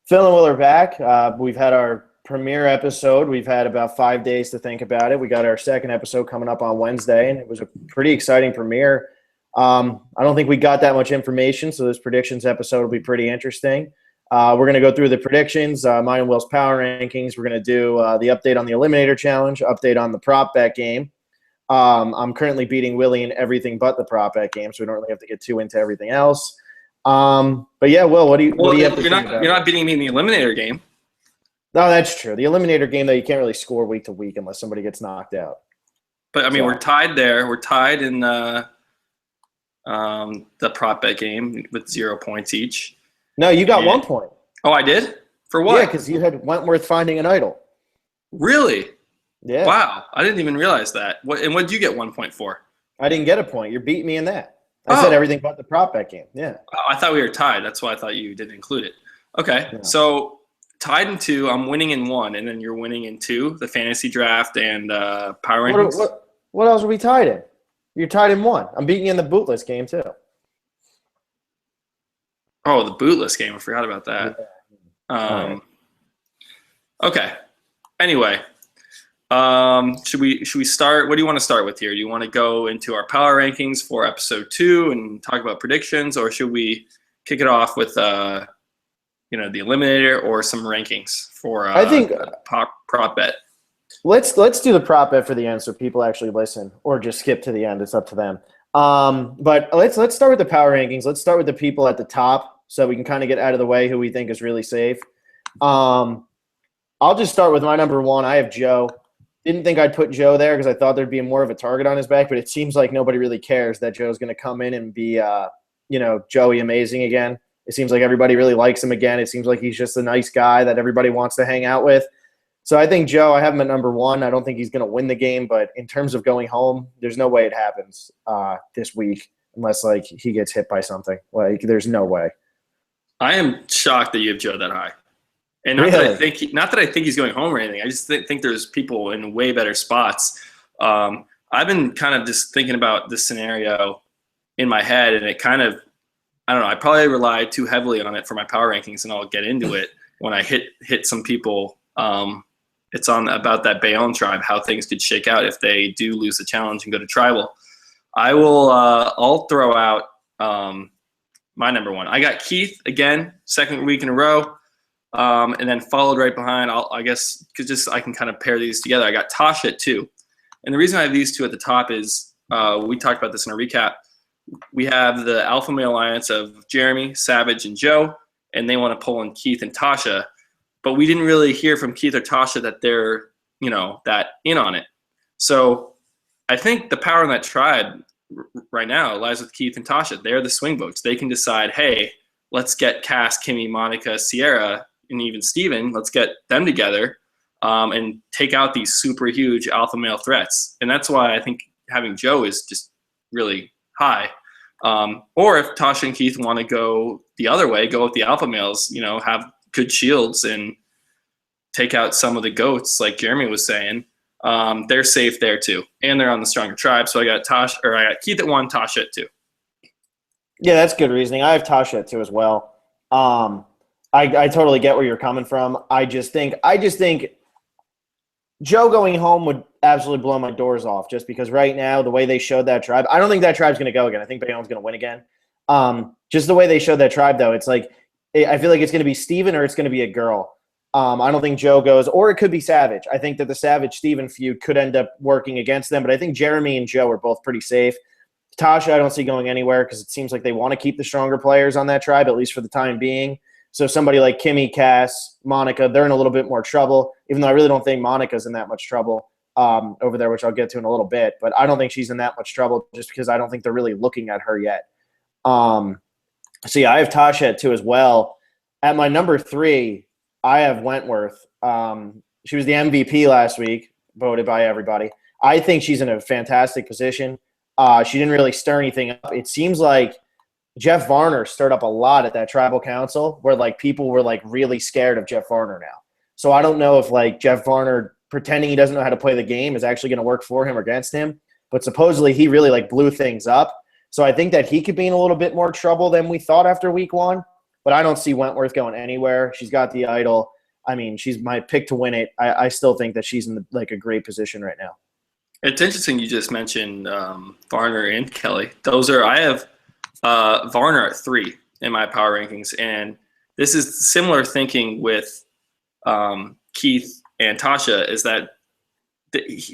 Phil and Will are back. We've had our premiere episode. We've had about 5 days to think about it. We got our second episode coming up on Wednesday, and it was a pretty exciting premiere. I don't think we got that much information, so this predictions episode will be pretty interesting. We're going to go through the predictions, mine and Will's power rankings. We're going to do the update on the Eliminator Challenge, update on the prop bet game. I'm currently beating Willie in everything but the prop bet game, so we don't really have to get too into everything else. But yeah, Will, what do you have to you're think about? You're not beating me in the Eliminator game. No, that's true. The Eliminator game, though, you can't really score week to week unless somebody gets knocked out. But I mean, we're tied there. We're tied in the prop bet game with 0 points each. No, you got 1 point. Oh, I did? For what? Yeah, because you had Wentworth finding an idol. Really? Yeah. Wow, I didn't even realize that. What did you get 1 point for? I didn't get a point. You're beating me in that. I said everything but the prop bet game. Yeah. I thought we were tied. That's why I thought you didn't include it. Okay, Yeah. So tied in 2, I'm winning in 1, and then you're winning in 2, the fantasy draft and power rankings. What else are we tied in? You're tied in 1. I'm beating you in the bootless game, too. Oh, the bootless game. I forgot about that. Right. Okay. Anyway, should we start? What do you want to start with here? Do you want to go into our power rankings for episode 2 and talk about predictions, or should we kick it off with the Eliminator or some rankings for I think prop bet? Let's do the prop bet for the end so people actually listen, or just skip to the end. It's up to them. But let's start with the power rankings. Let's start with the people at the top so we can kind of get out of the way who we think is really safe. I'll just start with my number 1. I have Joe. Didn't think I'd put Joe there because I thought there'd be more of a target on his back, but it seems like nobody really cares that Joe's going to come in and be, Joey amazing again. It seems like everybody really likes him again. It seems like he's just a nice guy that everybody wants to hang out with. So I think Joe, I have him at number 1. I don't think he's going to win the game, but in terms of going home, there's no way it happens this week unless he gets hit by something. There's no way. I am shocked that you have Joe that high. And not that I think he's going home or anything. I just think there's people in way better spots. I've been kind of just thinking about this scenario in my head, and it kind of, I don't know, I probably relied too heavily on it for my power rankings, and I'll get into it when I hit some people. It's on about that Bayonne tribe, how things could shake out if they do lose the challenge and go to tribal. I'll throw out my number 1. I got Keith again, second week in a row. And then followed right behind, I guess, because just I can kind of pair these together. I got Tasha at 2. And the reason I have these 2 at the top is we talked about this in a recap. We have the alpha male alliance of Jeremy, Savage, and Joe, and they want to pull in Keith and Tasha. But we didn't really hear from Keith or Tasha that they're, that in on it. So I think the power in that tribe right now lies with Keith and Tasha. They're the swing votes. They can decide, hey, let's get Cass, Kimmy, Monica, Sierra, and even Steven, let's get them together and take out these super huge alpha male threats. And that's why I think having Joe is just really high. Or if Tasha and Keith want to go the other way, go with the alpha males, have good shields and take out some of the goats, like Jeremy was saying, they're safe there too. And they're on the stronger tribe. So I got Keith at 1, Tasha at 2. Yeah, that's good reasoning. I have Tasha at 2 as well. I totally get where you're coming from. I just think Joe going home would absolutely blow my doors off just because right now, the way they showed that tribe, I don't think that tribe's going to go again. I think Bayonne's going to win again. Just the way they showed that tribe, though, it's like I feel like it's going to be Steven or it's going to be a girl. I don't think Joe goes, or it could be Savage. I think that the Savage-Steven feud could end up working against them, but I think Jeremy and Joe are both pretty safe. Tasha, I don't see going anywhere because it seems like they want to keep the stronger players on that tribe, at least for the time being. So somebody like Kimmy, Cass, Monica, they're in a little bit more trouble, even though I really don't think Monica's in that much trouble over there, which I'll get to in a little bit. But I don't think she's in that much trouble just because I don't think they're really looking at her yet. So, yeah, I have Tasha at 2 as well. At my number 3, I have Wentworth. She was the MVP last week, voted by everybody. I think she's in a fantastic position. She didn't really stir anything up. It seems like Jeff Varner stirred up a lot at that tribal council where people were really scared of Jeff Varner now. So I don't know if Jeff Varner pretending he doesn't know how to play the game is actually going to work for him or against him. But supposedly he really blew things up. So I think that he could be in a little bit more trouble than we thought after week 1. but I don't see Wentworth going anywhere. She's got the idol. I mean, she's my pick to win it. I still think that she's in like a great position right now. It's interesting you just mentioned Varner and Kelly. I have Varner at 3 in my power rankings, and this is similar thinking with Keith and Tasha. Is that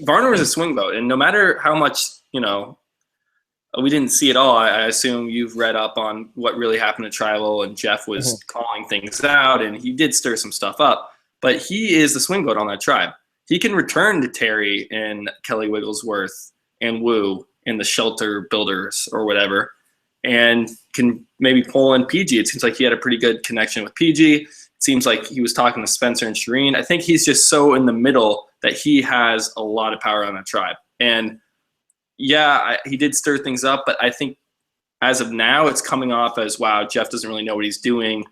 Varner is a swing vote, and no matter how much we didn't see it all. I assume you've read up on what really happened at Tribal, and Jeff was calling things out, and he did stir some stuff up. But he is the swing vote on that tribe. He can return to Terry and Kelly Wigglesworth and Wu in the shelter builders or whatever, and can maybe pull in PG. It seems like he had a pretty good connection with PG. It seems like he was talking to Spencer and Shireen. I think he's just so in the middle that he has a lot of power on that tribe. And yeah, he did stir things up, but I think as of now, it's coming off as, wow, Jeff doesn't really know what he's doing.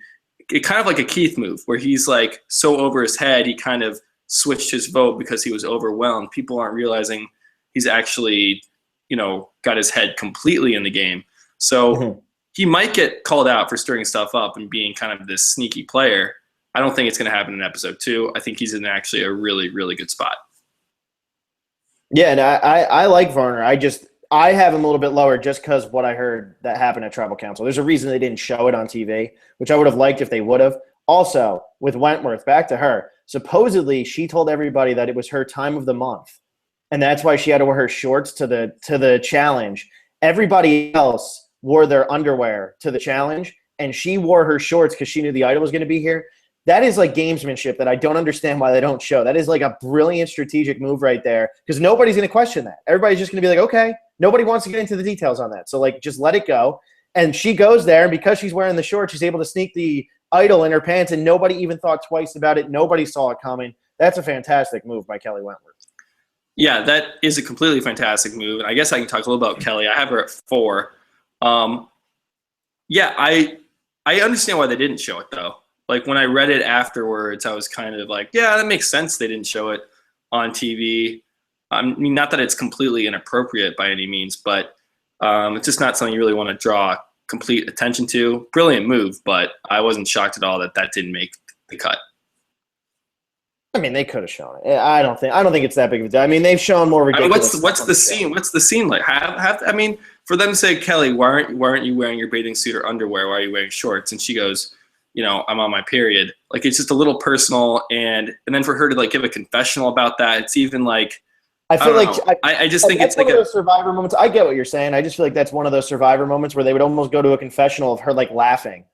It kind of like a Keith move where he's like so over his head, he kind of switched his vote because he was overwhelmed. People aren't realizing he's actually, got his head completely in the game. So he might get called out for stirring stuff up and being kind of this sneaky player. I don't think it's going to happen in episode 2. I think he's in actually a really, really good spot. Yeah, and I like Varner. I have him a little bit lower just because what I heard that happened at Tribal Council. There's a reason they didn't show it on TV, which I would have liked if they would have. Also, with Wentworth, back to her. Supposedly, she told everybody that it was her time of the month, and that's why she had to wear her shorts to the challenge. Everybody else wore their underwear to the challenge, and she wore her shorts because she knew the idol was going to be here. That is like gamesmanship that I don't understand why they don't show. That is like a brilliant strategic move right there because nobody's going to question that. Everybody's just going to be like, okay, nobody wants to get into the details on that. So, like, just let it go. And she goes there, and because she's wearing the shorts, she's able to sneak the idol in her pants, and nobody even thought twice about it. Nobody saw it coming. That's a fantastic move by Kelly Wentworth. Yeah, that is a completely fantastic move. And I guess I can talk a little about Kelly. I have her at 4. Yeah, I understand why they didn't show it, though. Like, when I read it afterwards, I was kind of like, yeah, that makes sense they didn't show it on TV. I mean, not that it's completely inappropriate by any means, but it's just not something you really want to draw complete attention to. Brilliant move, but I wasn't shocked at all that didn't make the cut. I mean, they could have shown it. I don't think it's that big of a deal. I mean, they've shown more ridiculous. I mean, what's the scene? What's the scene like? I mean, for them to say, Kelly, why aren't you wearing your bathing suit or underwear? Why are you wearing shorts? And she goes, I'm on my period. Like, it's just a little personal, and then for her to like give a confessional about that, it's even like, I just think it's like one of those Survivor moments. I get what you're saying. I just feel like that's one of those Survivor moments where they would almost go to a confessional of her like laughing,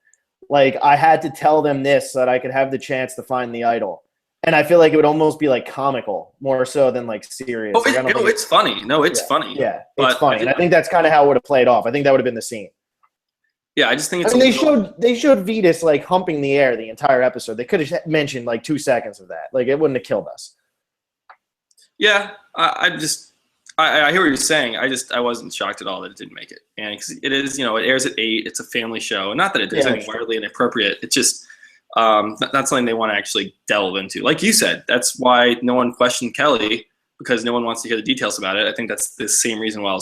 like, I had to tell them this so that I could have the chance to find the idol. And I feel like it would almost be like comical more so than like serious. Oh, it's funny. No, it's funny. Yeah, it's funny, and I think that's kind of how it would have played off. I think that would have been the scene. Yeah, I just think it's. I mean, they showed Vetus like humping the air the entire episode. They could have mentioned like 2 seconds of that. Like, it wouldn't have killed us. Yeah, I hear what you're saying. I wasn't shocked at all that it didn't make it, and because it is, it airs at 8. It's a family show, and not that it does anything wildly inappropriate. It's just not something they want to actually delve into. Like you said, that's why no one questioned Kelly, because no one wants to hear the details about it. I think that's the same reason why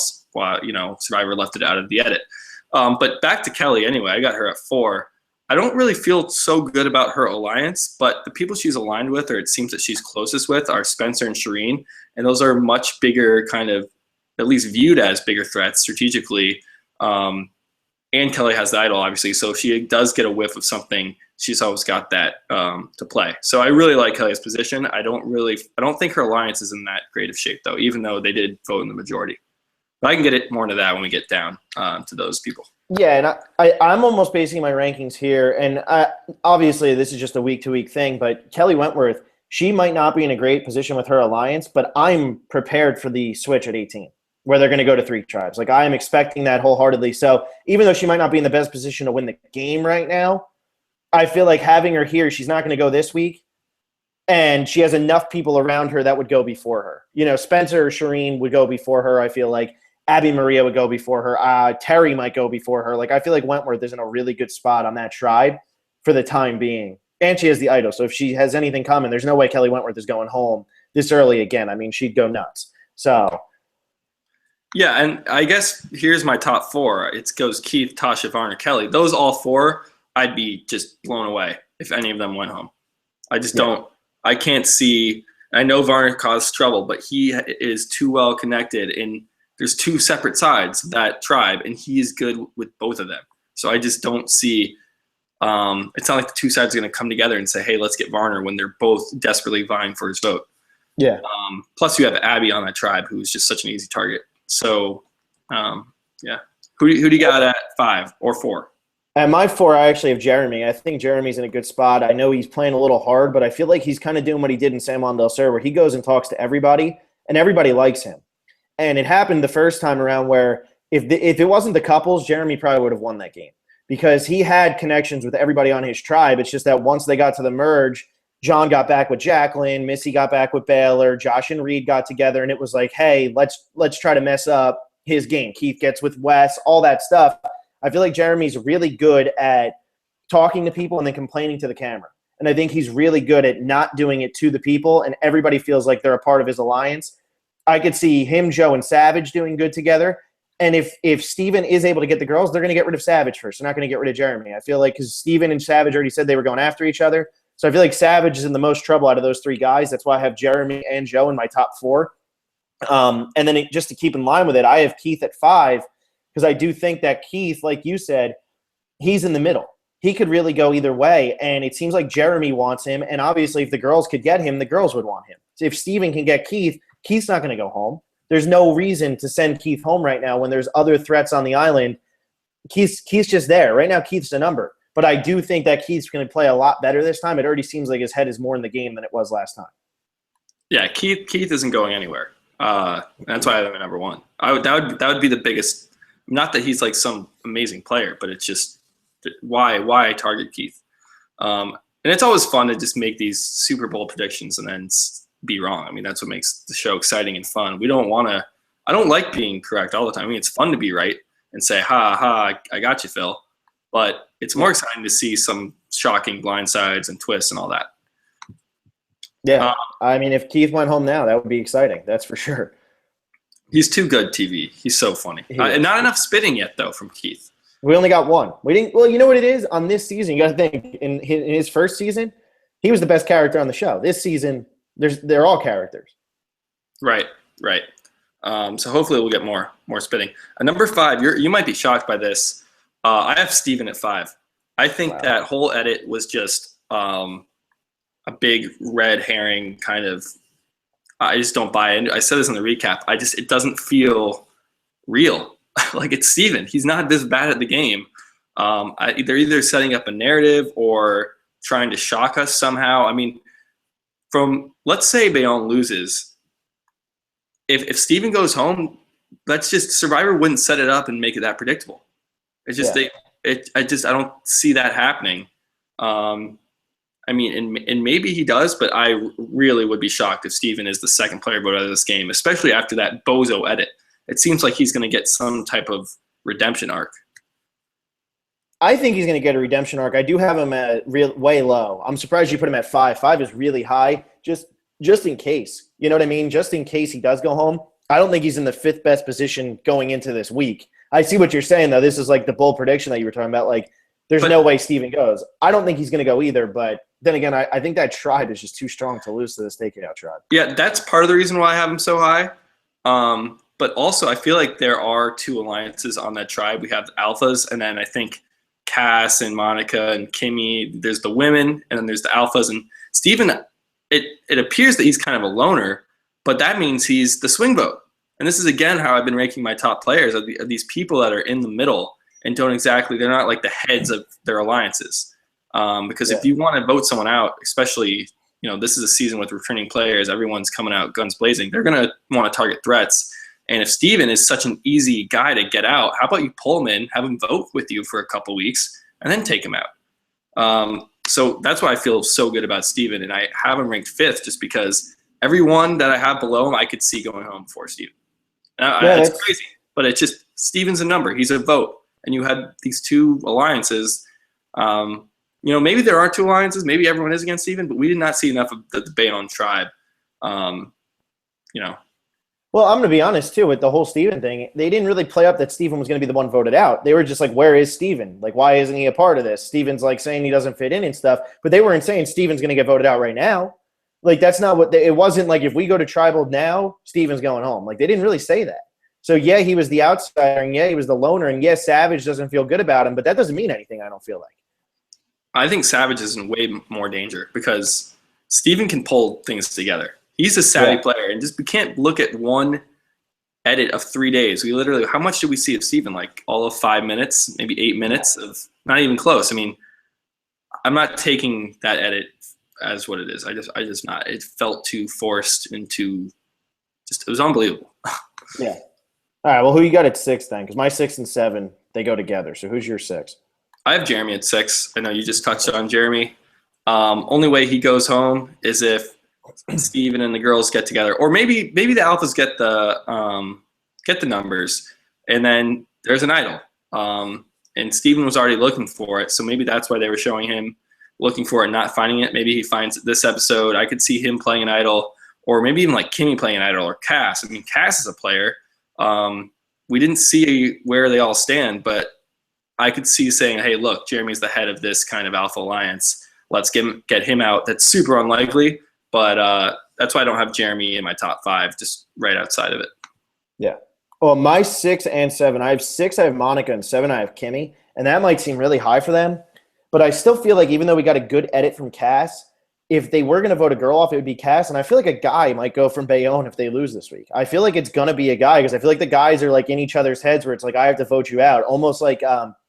Survivor left it out of the edit. But back to Kelly anyway, I got her at 4. I don't really feel so good about her alliance, but the people she's aligned with, or it seems that she's closest with, are Spencer and Shireen. And those are much bigger, kind of at least viewed as bigger threats strategically. And Kelly has the idol, obviously. So if she does get a whiff of something, she's always got that to play. So I really like Kelly's position. I don't think her alliance is in that great of shape, though, even though they did vote in the majority. But I can get more into that when we get down to those people. Yeah, and I'm almost basing my rankings here, and obviously this is just a week-to-week thing, but Kelly Wentworth, she might not be in a great position with her alliance, but I'm prepared for the switch at 18, where they're going to go to 3 tribes. Like, I am expecting that wholeheartedly. So even though she might not be in the best position to win the game right now, I feel like having her here, she's not going to go this week, and she has enough people around her that would go before her. Spencer or Shireen would go before her, I feel like. Abby Maria would go before her. Terry might go before her. Like, I feel like Wentworth is in a really good spot on that tribe for the time being. And she has the idol. So if she has anything coming, there's no way Kelly Wentworth is going home this early again. I mean, she'd go nuts. So. Yeah, and I guess here's my top 4. It goes Keith, Tasha, Varner, Kelly. Those all 4 I'd be just blown away if any of them went home. I just Yeah. don't. I can't see. I know Varner caused trouble, but he is too well connected, and there's two separate sides of that tribe, and he is good with both of them. So I just don't see. It's not like the two sides are going to come together and say, "Hey, let's get Varner," when they're both desperately vying for his vote. Yeah. Plus, you have Abby on that tribe, who's just such an easy target. So, yeah. Who do you got at 5 or 4? At my 4, I actually have Jeremy. I think Jeremy's in a good spot. I know he's playing a little hard, but I feel like he's kind of doing what he did in San Juan del Sur, where he goes and talks to everybody, and everybody likes him. And it happened the first time around where if it wasn't the couples, Jeremy probably would have won that game because he had connections with everybody on his tribe. It's just that once they got to the merge, John got back with Jacqueline, Missy got back with Baylor, Josh and Reed got together, and it was like, hey, let's try to mess up his game. Keith gets with Wes, all that stuff. I feel like Jeremy's really good at talking to people and then complaining to the camera. And I think he's really good at not doing it to the people, and everybody feels like they're a part of his alliance. I could see him, Joe, and Savage doing good together. And if Steven is able to get the girls, they're going to get rid of Savage first. They're not going to get rid of Jeremy. I feel like because Steven and Savage already said they were going after each other. So I feel like Savage is in the most trouble out of those 3 guys. That's why I have Jeremy and Joe in my top 4. And then just to keep in line with it, I have Keith at 5 because I do think that Keith, like you said, he's in the middle. He could really go either way, and it seems like Jeremy wants him, and obviously if the girls could get him, the girls would want him. So if Steven can get Keith, Keith's not going to go home. There's no reason to send Keith home right now when there's other threats on the island. Keith's just there. Right now, Keith's a number. But I do think that Keith's going to play a lot better this time. It already seems like his head is more in the game than it was last time. Yeah, Keith isn't going anywhere. That's why I have him at number 1. That would be the biggest. Not that he's like some amazing player, but it's just why I target Keith. And it's always fun to just make these Super Bowl predictions and then be wrong. I mean, that's what makes the show exciting and fun. I don't like being correct all the time. I mean, it's fun to be right and say, ha, I got you, Phil. But it's more exciting to see some shocking blindsides and twists and all that. Yeah. I mean, if Keith went home now, that would be exciting. That's for sure. He's too good TV. He's so funny. And not enough spitting yet, though, from Keith. We only got 1. We didn't. Well, you know what it is? On this season, you got to think, in his first season, he was the best character on the show. This season, they're all characters. Right. So hopefully we'll get more spitting. Number 5, you might be shocked by this. I have Steven at 5. I think that whole edit was just a big red herring kind of. I just don't buy it. I said this in the recap. It doesn't feel real. Like it's Steven. He's not this bad at the game. They're either setting up a narrative or trying to shock us somehow. I mean, let's say Bayonne loses. If Steven goes home, Survivor wouldn't set it up and make it that predictable. It's just I don't see that happening. I mean, and maybe he does, but I really would be shocked if Steven is the second player vote out of this game, especially after that bozo edit. It seems like he's going to get some type of redemption arc. I think he's going to get a redemption arc. I do have him at way low. I'm surprised you put him at 5. 5 is really high, just in case. You know what I mean? Just in case he does go home. I don't think he's in the 5th best position going into this week. I see what you're saying, though. This is like the bold prediction that you were talking about. Like, there's no way Steven goes. I don't think he's going to go either, but then again, I think that tribe is just too strong to lose to this takeout tribe. Yeah, that's part of the reason why I have him so high. But also, I feel like there are 2 alliances on that tribe. We have the alphas, and then I think Cass and Monica and Kimmy. There's the women, and then there's the alphas. And Steven, it appears that he's kind of a loner, but that means he's the swing vote. And this is, again, how I've been ranking my top players, of these people that are in the middle and they're not like the heads of their alliances. Because if you want to vote someone out, especially, this is a season with returning players, everyone's coming out guns blazing, they're going to want to target threats. And if Steven is such an easy guy to get out, how about you pull him in, have him vote with you for a couple weeks, and then take him out? So that's why I feel so good about Steven, and I have him ranked 5th just because everyone that I have below him I could see going home before Steven. It's crazy, but it's just Steven's a number. He's a vote. And you had these 2 alliances. Maybe there are 2 alliances. Maybe everyone is against Steven, but we did not see enough of the Bayonne tribe. Well, I'm going to be honest too with the whole Steven thing. They didn't really play up that Steven was going to be the one voted out. They were just like, "Where is Steven? Like, why isn't he a part of this?" Steven's like saying he doesn't fit in and stuff, but they weren't saying Steven's going to get voted out right now. Like, that's not what it wasn't like. If we go to tribal now, Steven's going home. Like, they didn't really say that. So yeah, he was the outsider, and yeah, he was the loner, and yeah, Savage doesn't feel good about him, but that doesn't mean anything. I don't feel like. I think Savage is in way more danger because Steven can pull things together. He's a savvy player, and just we can't look at one edit of 3 days. We literally, how much did we see of Steven? Like all of 5 minutes, maybe 8 minutes of not even close. I mean, I'm not taking that edit as what it is. I just not. It felt too forced and too just. It was unbelievable. Yeah. All right. Well, who you got at 6 then? Because my 6 and 7 they go together. So who's your 6? I have Jeremy at 6. I know you just touched on Jeremy. Only way he goes home is if Steven and the girls get together, or maybe the alphas get the numbers, and then there's an idol. And Steven was already looking for it, so maybe that's why they were showing him looking for it, not finding it. Maybe he finds it this episode. I could see him playing an idol, or maybe even like Kimmy playing an idol, or Cass. I mean, Cass is a player. We didn't see where they all stand, but I could see saying, hey, look, Jeremy's the head of this kind of alpha alliance. Let's get him out. That's super unlikely, but that's why I don't have Jeremy in my top 5, just right outside of it. Yeah. Well, my 6 and 7, I have 6, I have Monica, and 7, I have Kimmy, and that might seem really high for them, but I still feel like even though we got a good edit from Cass, if they were going to vote a girl off, it would be Cass, and I feel like a guy might go from Bayonne if they lose this week. I feel like it's going to be a guy because I feel like the guys are like in each other's heads where it's like, I have to vote you out, almost like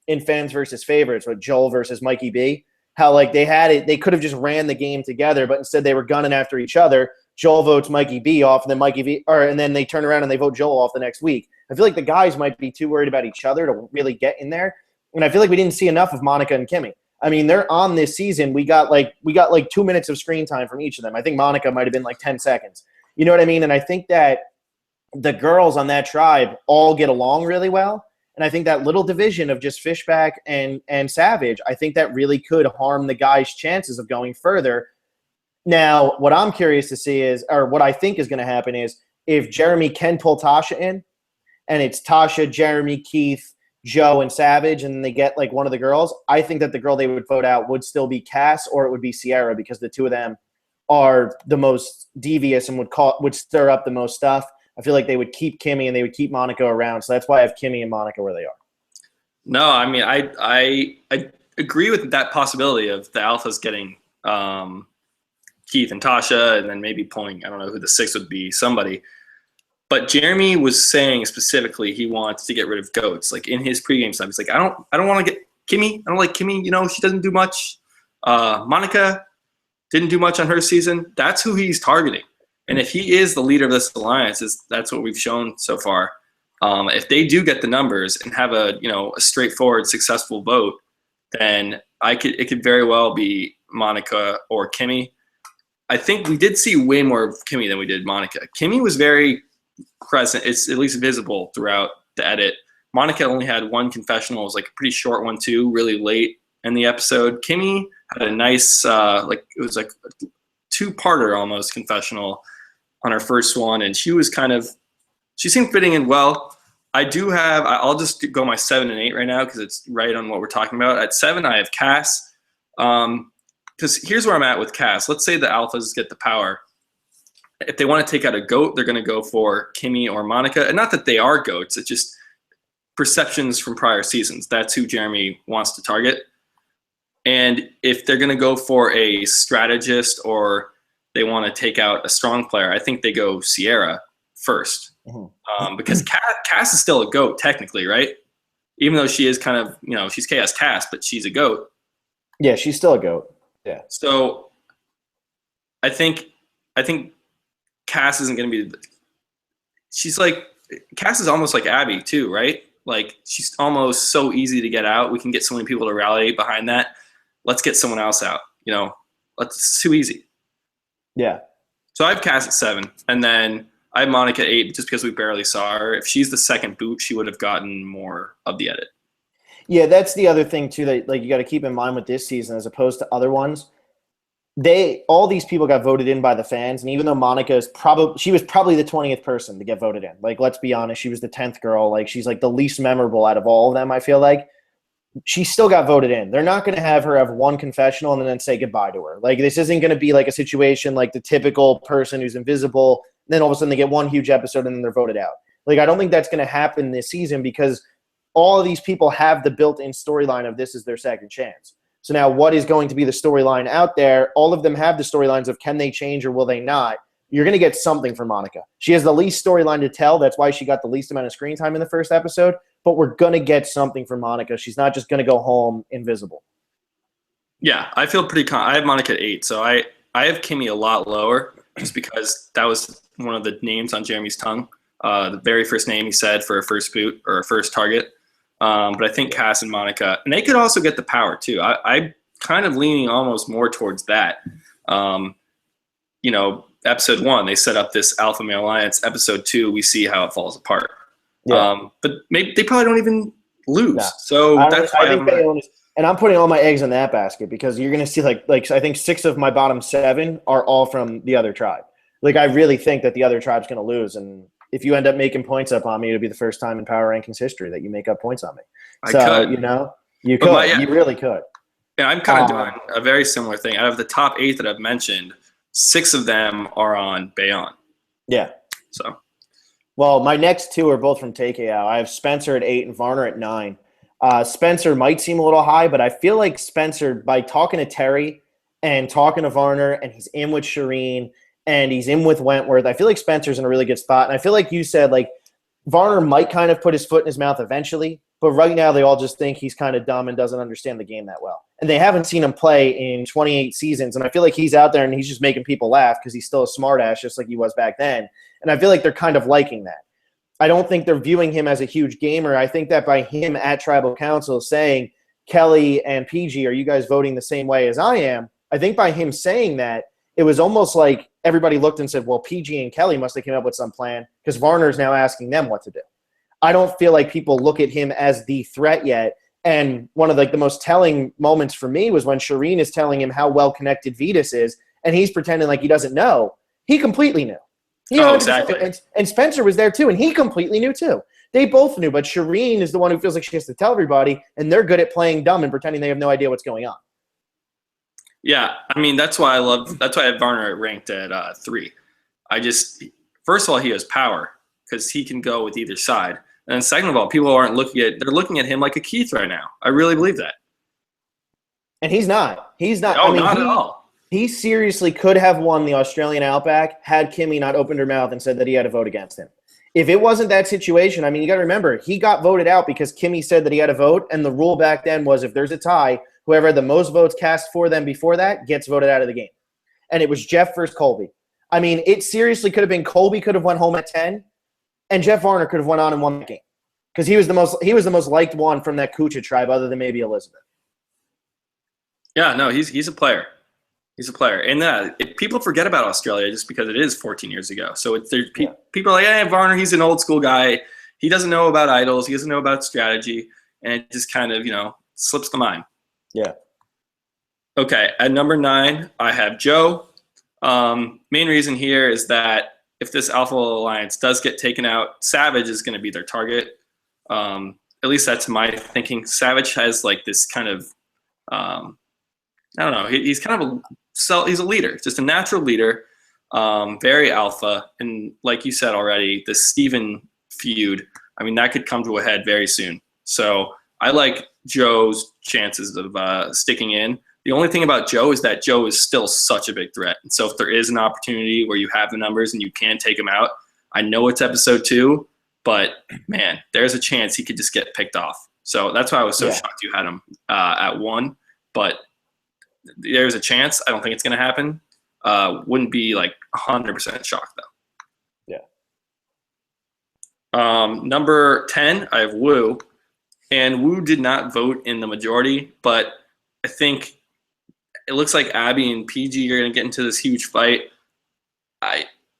in Fans versus Favorites with Joel versus Mikey B. How like they could have just ran the game together, but instead they were gunning after each other. Joel votes Mikey B off, and then and then they turn around and they vote Joel off the next week. I feel like the guys might be too worried about each other to really get in there, and I feel like we didn't see enough of Monica and Kimmy. I mean, they're on this season. We got like 2 minutes of screen time from each of them. I think Monica might have been like 10 seconds. You know what I mean? And I think that the girls on that tribe all get along really well. And I think that little division of just Fishback and Savage, I think that really could harm the guys' chances of going further. Now, what I'm curious to see is, or what I think is going to happen is, if Jeremy can pull Tasha in, and it's Tasha, Jeremy, Keith, Joe, and Savage, and they get like one of the girls, I think that the girl they would vote out would still be Cass, or it would be Sierra, because the two of them are the most devious and would stir up the most stuff. I feel like they would keep Kimmy and they would keep Monica around. So that's why I have Kimmy and Monica where they are. No, I mean, I agree with that possibility of the alphas getting Keith and Tasha, and then maybe pulling, I don't know who the 6 would be, somebody. But Jeremy was saying specifically he wants to get rid of goats. Like in his pregame stuff, he's like, I don't want to get Kimmy. I don't like Kimmy. You know, she doesn't do much. Monica didn't do much on her season. That's who he's targeting. And if he is the leader of this alliance, that's what we've shown so far. If they do get the numbers and have a straightforward, successful vote, then it could very well be Monica or Kimmy. I think we did see way more of Kimmy than we did Monica. Kimmy was very present. It's at least visible throughout the edit. Monica only had one confessional. It was like a pretty short one too, really late in the episode. Kimmy had a nice, it was like a 2-parter almost confessional on her first one, and she seemed fitting in well. I'll just go my 7 and 8 right now because it's right on what we're talking about. At 7, I have Cass. Because here's where I'm at with Cass. Let's say the alphas get the power. If they want to take out a goat, they're going to go for Kimmy or Monica. And not that they are goats. It's just perceptions from prior seasons. That's who Jeremy wants to target. And if they're going to go for a strategist or they want to take out a strong player, I think they go Sierra first. Mm-hmm. Because Cass is still a goat technically, right? Even though she is kind of, she's Chaos Cass, but she's a goat. Yeah, she's still a goat. Yeah. So I think Cass isn't going to be Cass is almost like Abby too, right? Like she's almost so easy to get out. We can get so many people to rally behind that. Let's get someone else out. It's too easy. Yeah. So I have Cass at 7, and then I have Monica at 8 just because we barely saw her. If she's the second boot, she would have gotten more of the edit. Yeah, that's the other thing too that you got to keep in mind with this season as opposed to other ones. all these people got voted in by the fans, and even though Monica is she was probably the 20th person to get voted in. Like, let's be honest, she was the 10th girl. Like, she's like the least memorable out of all of them, I feel like. She still got voted in. They're not going to have her have one confessional and then say goodbye to her. Like, this isn't going to be like a situation like the typical person who's invisible, and then all of a sudden they get one huge episode and then they're voted out. Like, I don't think that's going to happen this season because all of these people have the built-in storyline of this is their second chance. So now what is going to be the storyline out there? All of them have the storylines of can they change or will they not? You're going to get something from Monica. She has the least storyline to tell. That's why she got the least amount of screen time in the first episode. But we're going to get something from Monica. She's not just going to go home invisible. Yeah, I feel pretty I have Monica at 8. So I have Kimmy a lot lower just because that was one of the names on Jeremy's tongue. The very first name he said for a first boot or a first target. But I think Cass and Monica, and they could also get the power too. I'm kind of leaning almost more towards that. Episode 1, they set up this alpha male alliance. Episode 2, we see how it falls apart. Yeah. But maybe they probably don't even lose. Yeah. So that's why and I'm putting all my eggs in that basket because you're going to see like I think 6 of my bottom 7 are all from the other tribe. Like, I really think that the other tribe's going to lose, and if you end up making points up on me, it'll be the first time in Power Rankings history that you make up points on me. You could. You really could. Yeah, I'm kind of doing a very similar thing. Out of the top 8 that I've mentioned, 6 of them are on Bayon. Yeah. So. Well, my next 2 are both from Takeout. I have Spencer at 8 and Varner at 9. Spencer might seem a little high, but I feel like Spencer, by talking to Terry and talking to Varner, and he's in with Shireen, and he's in with Wentworth, I feel like Spencer's in a really good spot. And I feel like you said, like, Varner might kind of put his foot in his mouth eventually, but right now they all just think he's kind of dumb and doesn't understand the game that well. And they haven't seen him play in 28 seasons, and I feel like he's out there and he's just making people laugh because he's still a smartass just like he was back then. And I feel like they're kind of liking that. I don't think they're viewing him as a huge gamer. I think that by him at Tribal Council saying, Kelly and PG, are you guys voting the same way as I am? I think by him saying that, it was almost like everybody looked and said, well, PG and Kelly must have came up with some plan because Varner's now asking them what to do. I don't feel like people look at him as the threat yet. And one of the most telling moments for me was when Shireen is telling him how well-connected Vetus is, and he's pretending like he doesn't know. He completely knew. Exactly. And Spencer was there too, and he completely knew too. They both knew, but Shireen is the one who feels like she has to tell everybody, and they're good at playing dumb and pretending they have no idea what's going on. Yeah, I mean, that's why I have Varner ranked at 3. First of all, he has power because he can go with either side. And then second of all, people they're looking at him like a Keith right now. I really believe that. And he's not. He's not. No, not at all. He seriously could have won the Australian Outback had Kimmy not opened her mouth and said that he had to vote against him. If it wasn't that situation, I mean, you got to remember, he got voted out because Kimmy said that he had to vote, and the rule back then was if there's a tie, whoever had the most votes cast for them before that gets voted out of the game. And it was Jeff versus Colby. I mean, it seriously could have been Colby could have went home at 10, and Jeff Varner could have went on and won the game because he was the most liked one from that Kucha tribe, other than maybe Elizabeth. Yeah, no, he's a player. He's a player, and people forget about Australia just because it is 14 years ago. So people are like, hey, Varner, he's an old school guy. He doesn't know about idols. He doesn't know about strategy, and it just kind of slips the mind. Yeah. Okay, at number 9, I have Joe. Main reason here is that if this Alpha Alliance does get taken out, Savage is going to be their target. At least that's my thinking. Savage has like this kind of, I don't know. He's kind of he's a leader, just a natural leader, very alpha. And like you said already, the Steven feud, I mean, that could come to a head very soon. So I like Joe's chances of sticking in. The only thing about Joe is that Joe is still such a big threat. And so if there is an opportunity where you have the numbers and you can take him out, I know it's episode 2, but man, there's a chance he could just get picked off. So that's why I was so shocked you had him at 1. But there's a chance. I don't think it's going to happen. Wouldn't be like 100% shocked though. Yeah. Number 10, I have Wu. And Wu did not vote in the majority, but I think it looks like Abby and PG are going to get into this huge fight.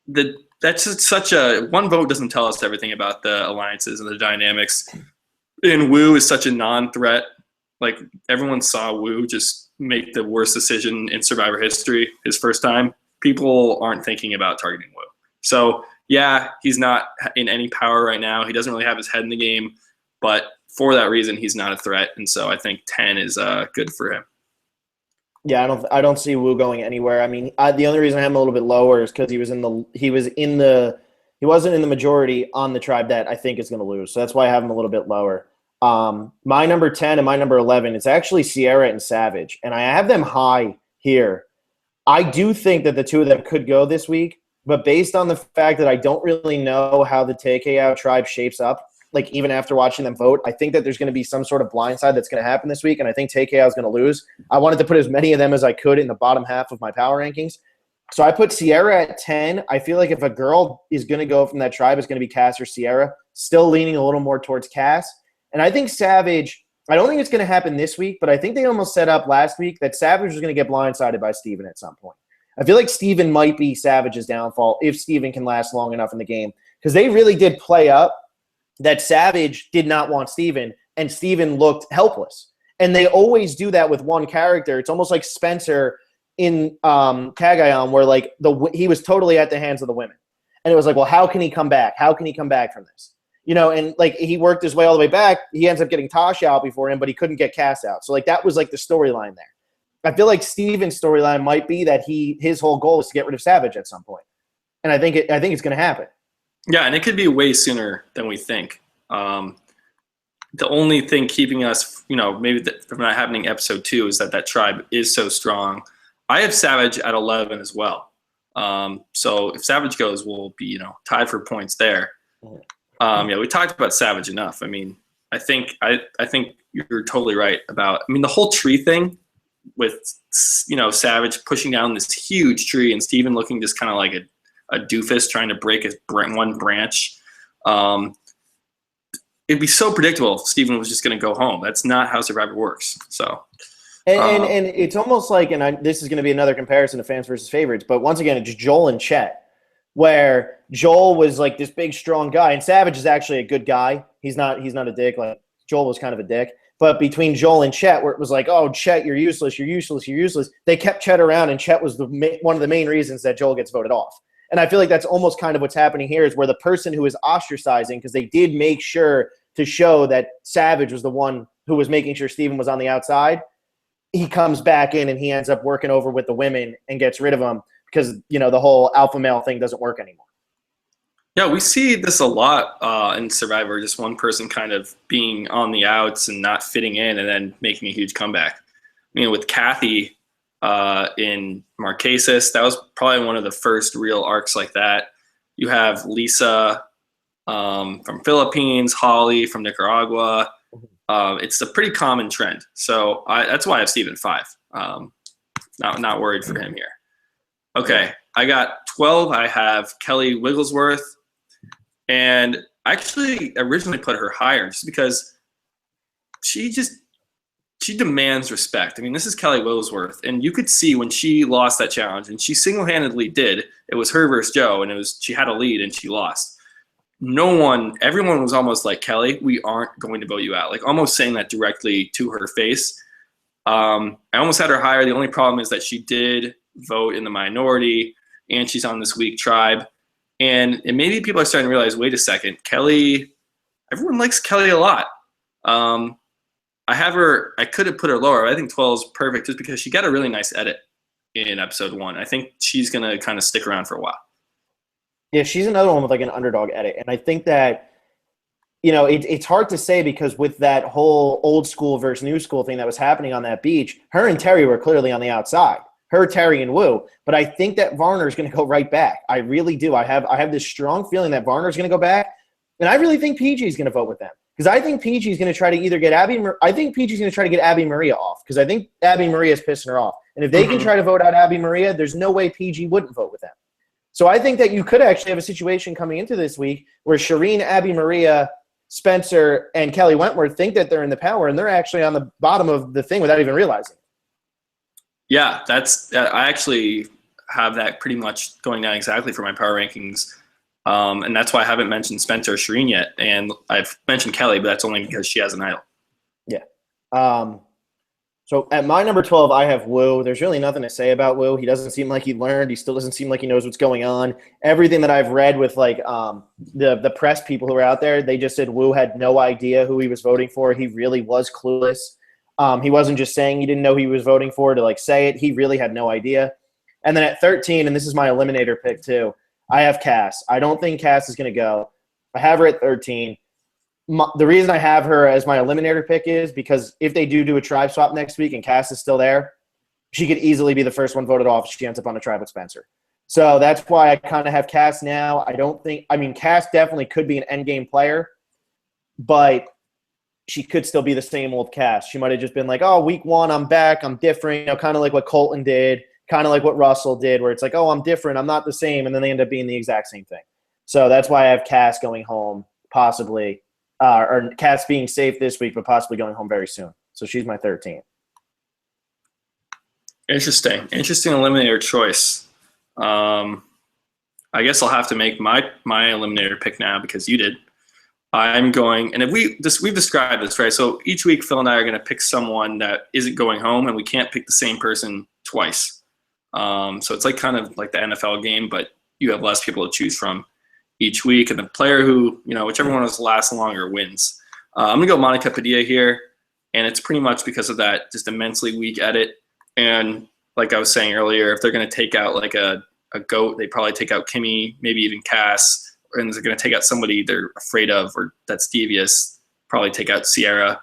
That's just such a one vote doesn't tell us everything about the alliances and the dynamics. And Wu is such a non-threat. Like everyone saw Wu just make the worst decision in Survivor history his first time, people aren't thinking about targeting Wu. So yeah, he's not in any power right now. He doesn't really have his head in the game, but for that reason, he's not a threat. And so I think 10 is good for him. Yeah, I don't see Wu going anywhere. I mean, the only reason I have him a little bit lower is because he wasn't in the majority on the tribe that I think is going to lose. So that's why I have him a little bit lower. My number 10 and my number 11 is actually Sierra and Savage, and I have them high here. I do think that the two of them could go this week, but based on the fact that I don't really know how the TKO tribe shapes up, like even after watching them vote, I think that there's going to be some sort of blindside that's going to happen this week, and I think TKO is going to lose. I wanted to put as many of them as I could in the bottom half of my power rankings. So I put Sierra at 10. I feel like if a girl is going to go from that tribe, it's going to be Cass or Sierra, still leaning a little more towards Cass. And I think Savage, I don't think it's going to happen this week, but I think they almost set up last week that Savage was going to get blindsided by Steven at some point. I feel like Steven might be Savage's downfall if Steven can last long enough in the game, because they really did play up that Savage did not want Steven, and Steven looked helpless. And they always do that with one character. It's almost like Spencer in Kagayan, where like he was totally at the hands of the women. And it was like, well, how can he come back? How can he come back from this? You know, and like he worked his way all the way back. He ends up getting Tasha out before him, but he couldn't get Cass out. So like that was like the storyline there. I feel like Steven's storyline might be that his whole goal is to get rid of Savage at some point. And I think it's going to happen. Yeah, and it could be way sooner than we think. The only thing keeping us, maybe from not happening episode 2 is that tribe is so strong. I have Savage at 11 as well. So if Savage goes, we'll be, tied for points there. Yeah, we talked about Savage enough. I mean, I think you're totally right about. I mean, the whole tree thing with Savage pushing down this huge tree and Steven looking just kind of like a doofus trying to break one branch. It'd be so predictable if Steven was just going to go home. That's not how Survivor works. So. And it's almost like, this is going to be another comparison of fans versus favorites, but once again, it's Joel and Chet, where Joel was like this big, strong guy, and Savage is actually a good guy. He's not a dick. Like Joel was kind of a dick. But between Joel and Chet, where it was like, oh, Chet, you're useless, you're useless, you're useless, they kept Chet around, and Chet was one of the main reasons that Joel gets voted off. And I feel like that's almost kind of what's happening here is where the person who is ostracizing, because they did make sure to show that Savage was the one who was making sure Steven was on the outside, he comes back in and he ends up working over with the women and gets rid of them because, the whole alpha male thing doesn't work anymore. Yeah, we see this a lot in Survivor, just one person kind of being on the outs and not fitting in and then making a huge comeback. I mean, with Kathy in Marquesas, that was probably one of the first real arcs like that. You have Lisa from Philippines, Holly from Nicaragua. It's a pretty common trend. So that's why I have Steven 5. Not worried for him here. Okay, I got 12. I have Kelly Wigglesworth. And I actually originally put her higher just because she demands respect. I mean, this is Kelly Wigglesworth. And you could see when she lost that challenge, and she single-handedly did, it was her versus Joe, and she had a lead and she lost. Everyone was almost like, Kelly, we aren't going to vote you out. Like almost saying that directly to her face. I almost had her higher. The only problem is that she did vote in the minority and she's on this weak tribe. And maybe people are starting to realize, wait a second, Kelly, everyone likes Kelly a lot. I could have put her lower. I think 12 is perfect just because she got a really nice edit in episode 1. I think she's going to kind of stick around for a while. Yeah, she's another one with like an underdog edit. And I think that, it's hard to say because with that whole old school versus new school thing that was happening on that beach, her and Terry were clearly on the outside. Her, Terry, and Wu. But I think that Varner is going to go right back. I really do. I have this strong feeling that Varner is going to go back. And I really think PG is going to vote with them. Because I think PG is going to try to either get PG is going to try to get Abby Maria off. Because I think Abby Maria is pissing her off. And if they can try to vote out Abby Maria, there's no way PG wouldn't vote with them. So I think that you could actually have a situation coming into this week where Shireen, Abby Maria, Spencer, and Kelly Wentworth think that they're in the power, and they're actually on the bottom of the thing without even realizing. Yeah, I actually have that pretty much going down exactly for my power rankings. And that's why I haven't mentioned Spencer or Shireen yet. And I've mentioned Kelly, but that's only because she has an idol. Yeah. So at my number 12, I have Wu. There's really nothing to say about Wu. He doesn't seem like he learned. He still doesn't seem like he knows what's going on. Everything that I've read with like the press people who are out there, they just said Wu had no idea who he was voting for. He really was clueless. He wasn't just saying he didn't know who he was voting for to like say it. He really had no idea. And then at 13, and this is my eliminator pick too, I have Cass. I don't think Cass is going to go. I have her at 13. The reason I have her as my eliminator pick is because if they do a tribe swap next week and Cass is still there, she could easily be the first one voted off if she ends up on a tribe with Spencer. So that's why I kind of have Cass now. Cass definitely could be an endgame player, but she could still be the same old Cass. She might have just been like, oh, week 1, I'm back, I'm different, kind of like what Colton did, kind of like what Russell did, where it's like, oh, I'm different, I'm not the same, and then they end up being the exact same thing. So that's why I have Cass going home, possibly. Or Cass being safe this week, but possibly going home very soon. So she's my 13. Interesting eliminator choice. I guess I'll have to make my eliminator pick now because you did. I'm going, and we've described this, right? So each week, Phil and I are going to pick someone that isn't going home, and we can't pick the same person twice. So it's like kind of like the NFL game, but you have less people to choose from each week, and the player who, whichever one lasts longer wins. I'm going to go Monica Padilla here, and it's pretty much because of that just immensely weak edit. And like I was saying earlier, if they're going to take out like a GOAT, they probably take out Kimmy, maybe even Cass, and they're going to take out somebody they're afraid of or that's devious, probably take out Sierra,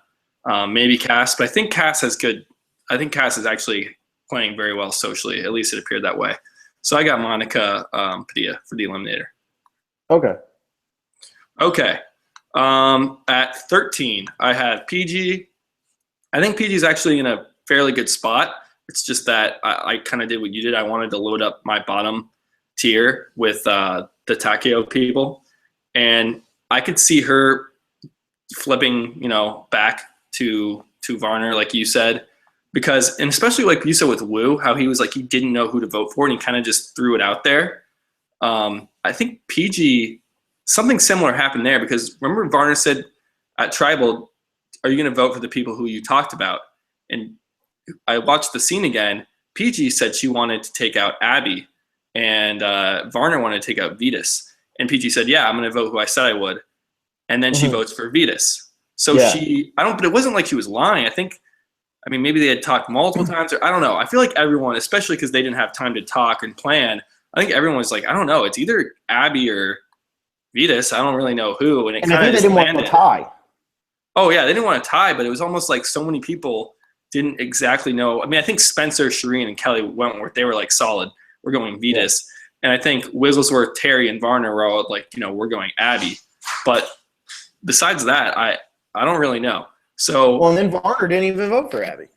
maybe Cass. But I think Cass is actually playing very well socially. At least it appeared that way. So I got Monica Padilla for the eliminator. Okay. At 13, I have PG. I think PG is actually in a fairly good spot. It's just that I kind of did what you did. I wanted to load up my bottom tier with the Takeo people. And I could see her flipping, back to Varner, like you said. Because, and especially like you said with Wu, how he was like, he didn't know who to vote for, and he kind of just threw it out there. I think PG, something similar happened there because remember Varner said at Tribal, are you going to vote for the people who you talked about? And I watched the scene again. PG said she wanted to take out Abby, and Varner wanted to take out Vetus. And PG said, yeah, I'm going to vote who I said I would. And then she votes for Vetus. So but it wasn't like she was lying. Maybe they had talked multiple times, or I don't know. I feel like everyone, especially because they didn't have time to talk and plan, I think everyone was like, I don't know, it's either Abby or Vetus. I don't really know who. And I think they didn't want to tie. Oh, yeah, they didn't want to tie, but it was almost like so many people didn't exactly know. I think Spencer, Shireen, and Kelly Wentworth, they were like solid. We're going Vetus. Yeah. And I think Wigglesworth, Terry, and Varner were all like, we're going Abby. But besides that, I don't really know. So well, and then Varner didn't even vote for Abby.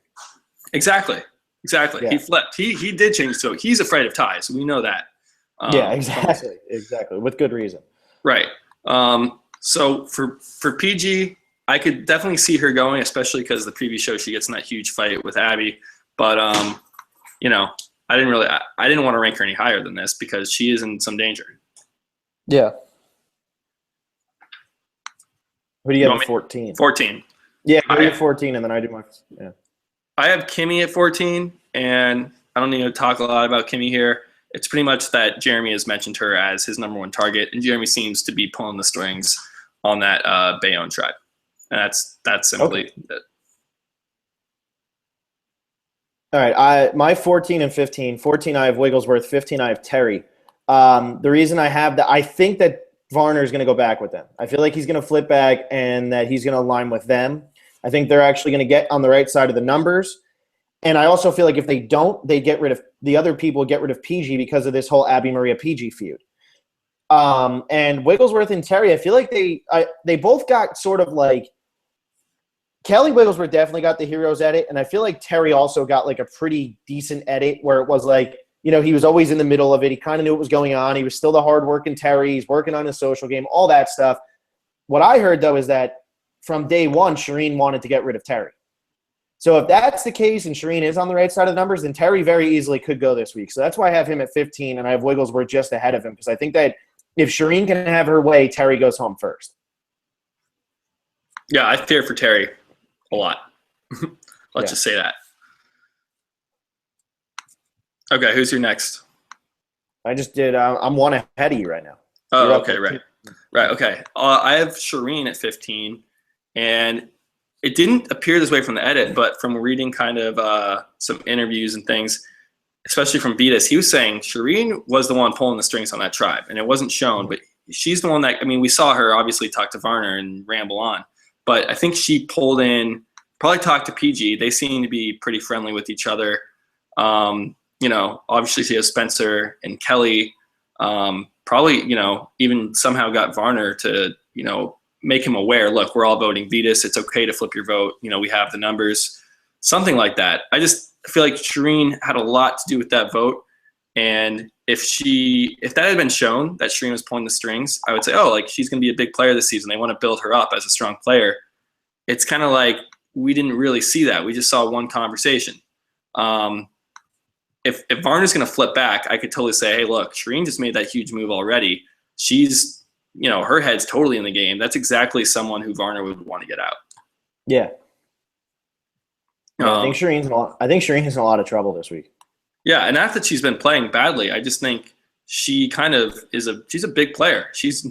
Exactly. Yeah. He flipped. He did change. So he's afraid of ties. We know that. Exactly. With good reason. Right. So for PG, I could definitely see her going, especially because the previous show she gets in that huge fight with Abby. But I didn't want to rank her any higher than this because she is in some danger. Yeah. Who do you have at 14? 14. Yeah, I have 14, and then I do my – yeah. I have Kimmy at 14, and I don't need to talk a lot about Kimmy here. It's pretty much that Jeremy has mentioned her as his number one target, and Jeremy seems to be pulling the strings on that Bayonne tribe. And that's simply it. All right, my 14 and 15. 14, I have Wigglesworth. 15, I have Terry. The reason I have that, I think that Varner is going to go back with them. I feel like he's going to flip back and that he's going to align with them. I think they're actually going to get on the right side of the numbers. And I also feel like if they don't, they get rid of the other people, get rid of PG because of this whole Abby Maria PG feud. And Wigglesworth and Terry, I feel like they both got sort of like Kelly Wigglesworth definitely got the heroes edit, and I feel like Terry also got like a pretty decent edit where it was like, he was always in the middle of it. He kind of knew what was going on. He was still the hard-working Terry. He's working on his social game, all that stuff. What I heard, though, is that from day one, Shireen wanted to get rid of Terry. So if that's the case and Shireen is on the right side of the numbers, then Terry very easily could go this week. So that's why I have him at 15, and I have Wigglesworth just ahead of him because I think that if Shireen can have her way, Terry goes home first. Yeah, I fear for Terry a lot. Let's just say that. Okay, who's your next? I just did. I'm one ahead of you right now. Oh, You're up okay, there. right. Right, okay. I have Shireen at 15, and it didn't appear this way from the edit, but from reading kind of some interviews and things, especially from Vitas, he was saying Shireen was the one pulling the strings on that tribe, and it wasn't shown, but she's the one that, I mean, we saw her obviously talk to Varner and ramble on, but I think she pulled in, probably talked to PG. They seem to be pretty friendly with each other. Obviously she has Spencer and Kelly. Probably, even somehow got Varner to, make him aware, look, we're all voting Vitas. It's okay to flip your vote. We have the numbers, something like that. I feel like Shireen had a lot to do with that vote. And if that had been shown that Shireen was pulling the strings, I would say, oh, like she's going to be a big player this season. They want to build her up as a strong player. It's kind of like we didn't really see that. We just saw one conversation. If Varner's going to flip back, I could totally say, hey, look, Shireen just made that huge move already. She's, her head's totally in the game. That's exactly someone who Varner would want to get out. Yeah. I think Shireen's in a lot of trouble this week. Yeah, and not that she's been playing badly. I just think she kind of she's a big player. She's,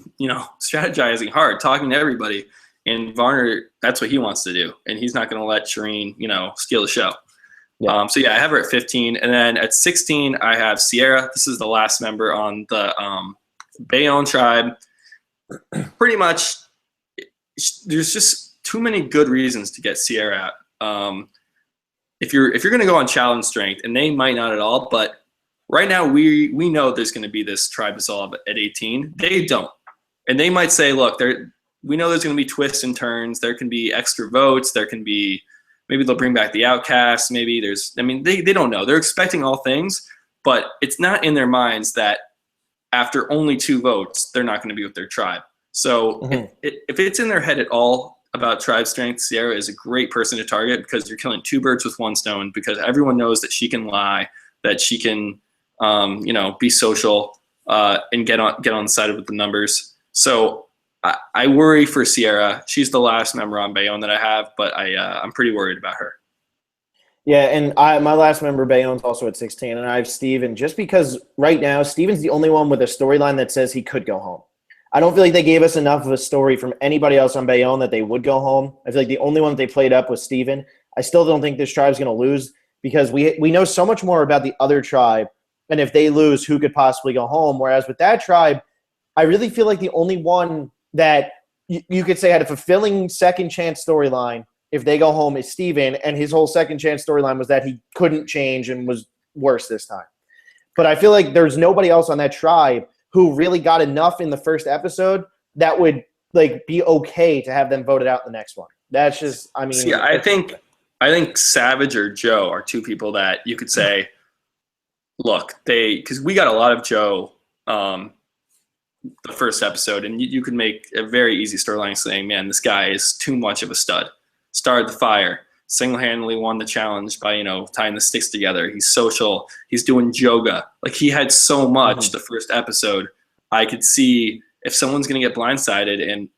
strategizing hard, talking to everybody. And Varner, that's what he wants to do. And he's not going to let Shireen, steal the show. Yeah. I have her at 15. And then at 16, I have Sierra. This is the last member on the Bayonne tribe. Pretty much, there's just too many good reasons to get Sierra out. If you're going to go on challenge strength, and they might not at all, but right now we know there's going to be this tribe dissolve at 18. They don't. And they might say, look, we know there's going to be twists and turns. There can be extra votes. There can be, maybe they'll bring back the outcasts. Maybe they don't know. They're expecting all things, but it's not in their minds that after only 2 votes, they're not going to be with their tribe. So if it's in their head at all about tribe strength, Sierra is a great person to target because you're killing 2 birds with 1 stone, because everyone knows that she can lie, that she can, be social and get on the side with the numbers. So I worry for Sierra. She's the last member on Bayonne that I have, but I'm pretty worried about her. Yeah, and my last member, Bayonne's also at 16, and I have Steven, just because right now Steven's the only one with a storyline that says he could go home. I don't feel like they gave us enough of a story from anybody else on Bayonne that they would go home. I feel like the only one that they played up was Steven. I still don't think this tribe's going to lose because we know so much more about the other tribe, and if they lose, who could possibly go home? Whereas with that tribe, I really feel like the only one that you could say had a fulfilling second chance storyline if they go home is Steven, and his whole second chance storyline was that he couldn't change and was worse this time. But I feel like there's nobody else on that tribe who really got enough in the first episode that would be okay to have them voted out in the next one. That's just, I mean. See, I think Savage or Joe are 2 people that you could say, look, because we got a lot of Joe the first episode, and you could make a very easy storyline saying, man, this guy is too much of a stud. Started the fire, single-handedly won the challenge by, tying the sticks together. He's social. He's doing yoga. Like, he had so much the first episode. I could see if someone's going to get blindsided, and,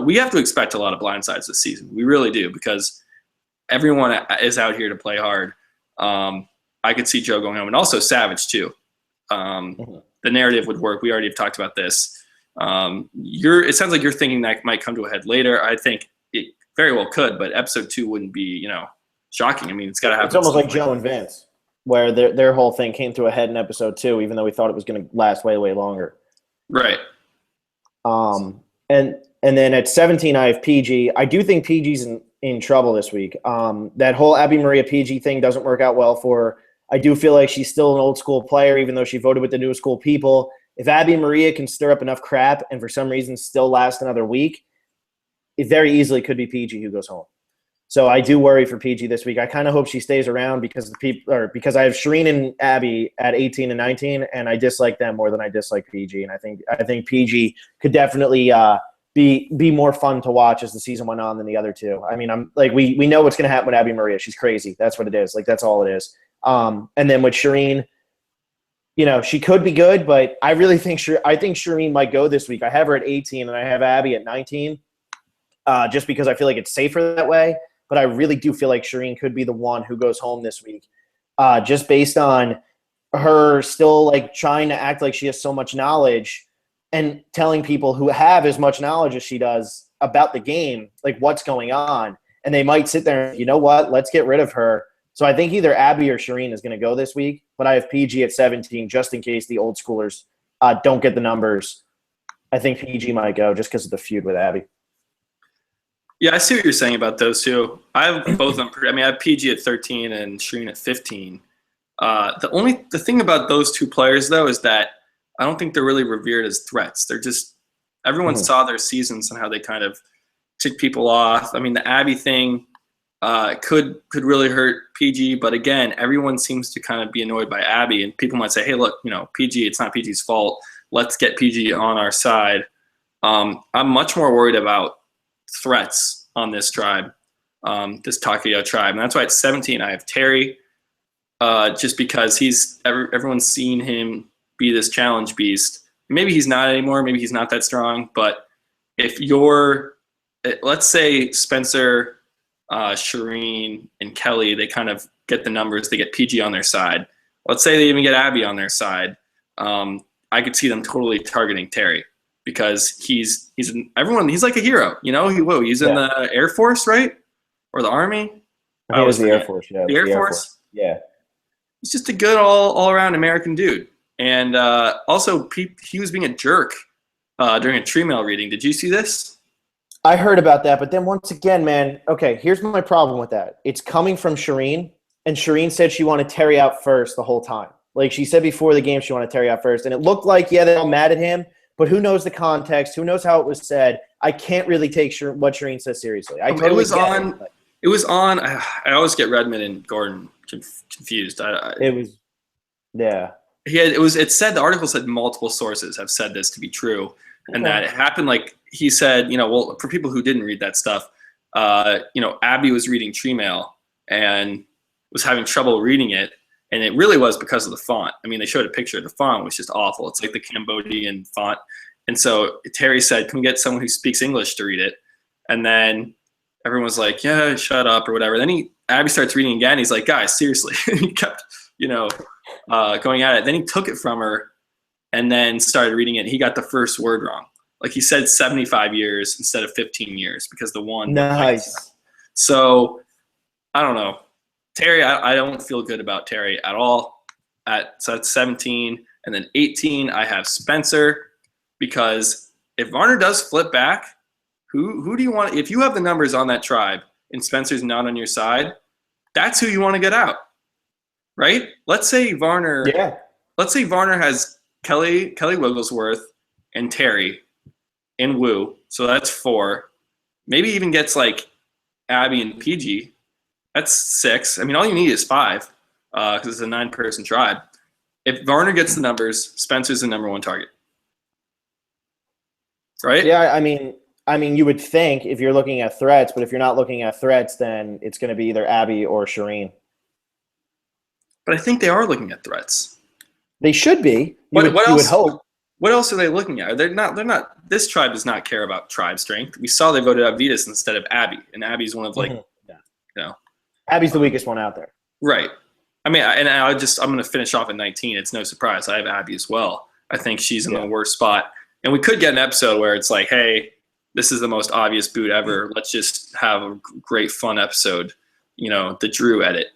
we have to expect a lot of blindsides this season. We really do, because everyone is out here to play hard. I could see Joe going home, and also Savage too. The narrative would work. We already have talked about this. It sounds like you're thinking that might come to a head later. I think it very well could, but episode 2 wouldn't be, shocking. I mean, it's got to happen. It's almost like Joe and Vince, where their whole thing came to a head in episode 2, even though we thought it was going to last way, way longer. Right. And then at 17, I have PG. I do think PG's in trouble this week. That whole Abby Maria PG thing doesn't work out well for her. I do feel like she's still an old school player, even though she voted with the new school people. If Abby Maria can stir up enough crap and for some reason still last another week, it very easily could be PG who goes home. So I do worry for PG this week. I kind of hope she stays around because because I have Shireen and Abby at 18 and 19, and I dislike them more than I dislike PG. And I think PG could definitely be more fun to watch as the season went on than the other 2. I mean, we know what's going to happen with Abby Maria. She's crazy. That's what it is. That's all it is. And then with Shireen, she could be good, but I really think Shireen might go this week. I have her at 18 and I have Abby at 19, just because I feel like it's safer that way. But I really do feel like Shireen could be the one who goes home this week, just based on her still like trying to act like she has so much knowledge and telling people who have as much knowledge as she does about the game, like what's going on. And they might sit there and, you know what, let's get rid of her. So I think either Abby or Shireen is going to go this week, but I have PG at 17 just in case the old schoolers don't get the numbers. I think PG might go just because of the feud with Abby. Yeah, I see what you're saying about those two. I have both of them. I mean, I have PG at 13 and Shireen at 15. The thing about those two players though is that I don't think they're really revered as threats. They're just everyone saw their seasons and how they kind of tick people off. I mean, the Abby thing could really hurt PG, but again, everyone seems to kind of be annoyed by Abby, and people might say, "Hey, look, PG, it's not PG's fault. Let's get PG on our side." I'm much more worried about threats on this tribe, this Takeo tribe, and that's why at 17 I have Terry, just because everyone's seen him be this challenge beast. Maybe he's not anymore. Maybe he's not that strong. But if let's say Spencer, Shireen, and Kelly, they kind of get the numbers. They get PG on their side. Let's say they even get Abby on their side. I could see them totally targeting Terry because he's like a hero. He's in the Air Force, right? Or the Army? I think it was the Air Force. Yeah, the Air Force. Yeah. He's just a good all around American dude. And also, he was being a jerk during a tree mail reading. Did you see this? I heard about that, but then once again, man, okay, here's my problem with that. It's coming from Shireen, and Shireen said she wanted Terry out first the whole time. Like she said before the game, she wanted Terry out first, and it looked like, they're all mad at him, but who knows the context? Who knows how it was said? I can't really take what Shireen says seriously. I always get Redmond and Gordon confused. It said the article said multiple sources have said this to be true, and that it happened. Like he said, for people who didn't read that stuff, Abby was reading tree mail and was having trouble reading it, and it really was because of the font. I mean, they showed a picture of the font, which is just awful. It's like the Cambodian font, and so Terry said, "Can we get someone who speaks English to read it?" And then everyone was like, "Yeah, shut up," or whatever. Then Abby starts reading again. He's like, "Guys, seriously," he kept going at it. Then he took it from her and then started reading it. He got the first word wrong. Like he said 75 years instead of 15 years because the one. Nice. So I don't know. Terry, I don't feel good about Terry at all. So that's 17. And then 18, I have Spencer because if Varner does flip back, who do you want? If you have the numbers on that tribe and Spencer's not on your side, that's who you want to get out. Right? Let's say Varner has Kelly Wigglesworth and Terry and Wu. So that's 4. Maybe even gets like Abby and PG. That's 6. I mean, all you need is 5 because it's a 9-person tribe. If Varner gets the numbers, Spencer's the number 1 target. Right? Yeah, I mean, you would think if you're looking at threats, but if you're not looking at threats, then it's going to be either Abby or Shireen. But I think they are looking at threats. They should be. You would hope. What else are they looking at? They're not. This tribe does not care about tribe strength. We saw they voted out Vetus instead of Abby, and Abby's one of Abby's the weakest one out there. Right. I mean, I'm going to finish off at 19. It's no surprise. I have Abby as well. I think she's in the worst spot, and we could get an episode where it's like, hey, this is the most obvious boot ever. Let's just have a great fun episode. The Drew edit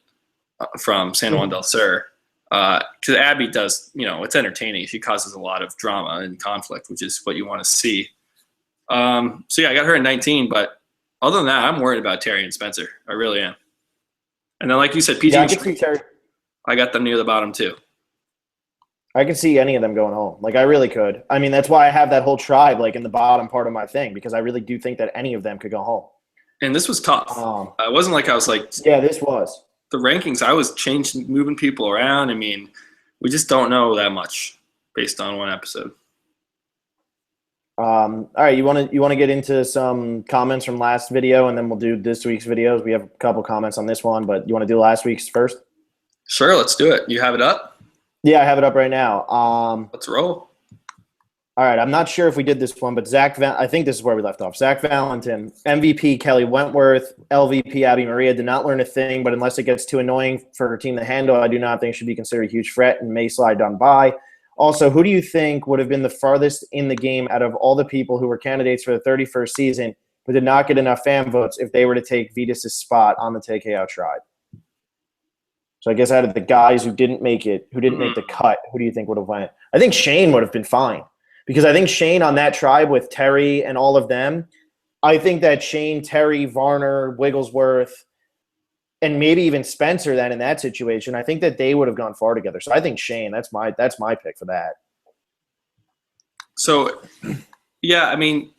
from San Juan del Sur. Because Abby does, it's entertaining. She causes a lot of drama and conflict, which is what you want to see. So yeah, I got her at 19, but other than that, I'm worried about Terry and Spencer. I really am. And then, like you said, PG, I got them near the bottom too. I can see any of them going home. Like I really could. I mean, that's why I have that whole tribe like in the bottom part of my thing because I really do think that any of them could go home. And this was tough. It wasn't like I was like, yeah, this was. The rankings, I was moving people around. I mean, we just don't know that much based on one episode. All right, you want to get into some comments from last video, and then we'll do this week's videos. We have a couple comments on this one, but you want to do last week's first? Sure, let's do it. You have it up? Yeah, I have it up right now. Let's roll. All right, I'm not sure if we did this one, but I think this is where we left off. Zach Valentin, MVP Kelly Wentworth, LVP Abby Maria did not learn a thing, but unless it gets too annoying for her team to handle, I do not think should be considered a huge threat and may slide on by. Also, who do you think would have been the farthest in the game out of all the people who were candidates for the 31st season but did not get enough fan votes if they were to take Vitas' spot on the TKO tribe? So I guess out of the guys who didn't make it, who didn't make the cut, who do you think would have went? I think Shane would have been fine. Because I think Shane on that tribe with Terry and all of them, I think that Shane, Terry, Varner, Wigglesworth, and maybe even Spencer then in that situation, I think that they would have gone far together. So I think Shane, that's my pick for that. So, yeah, I mean,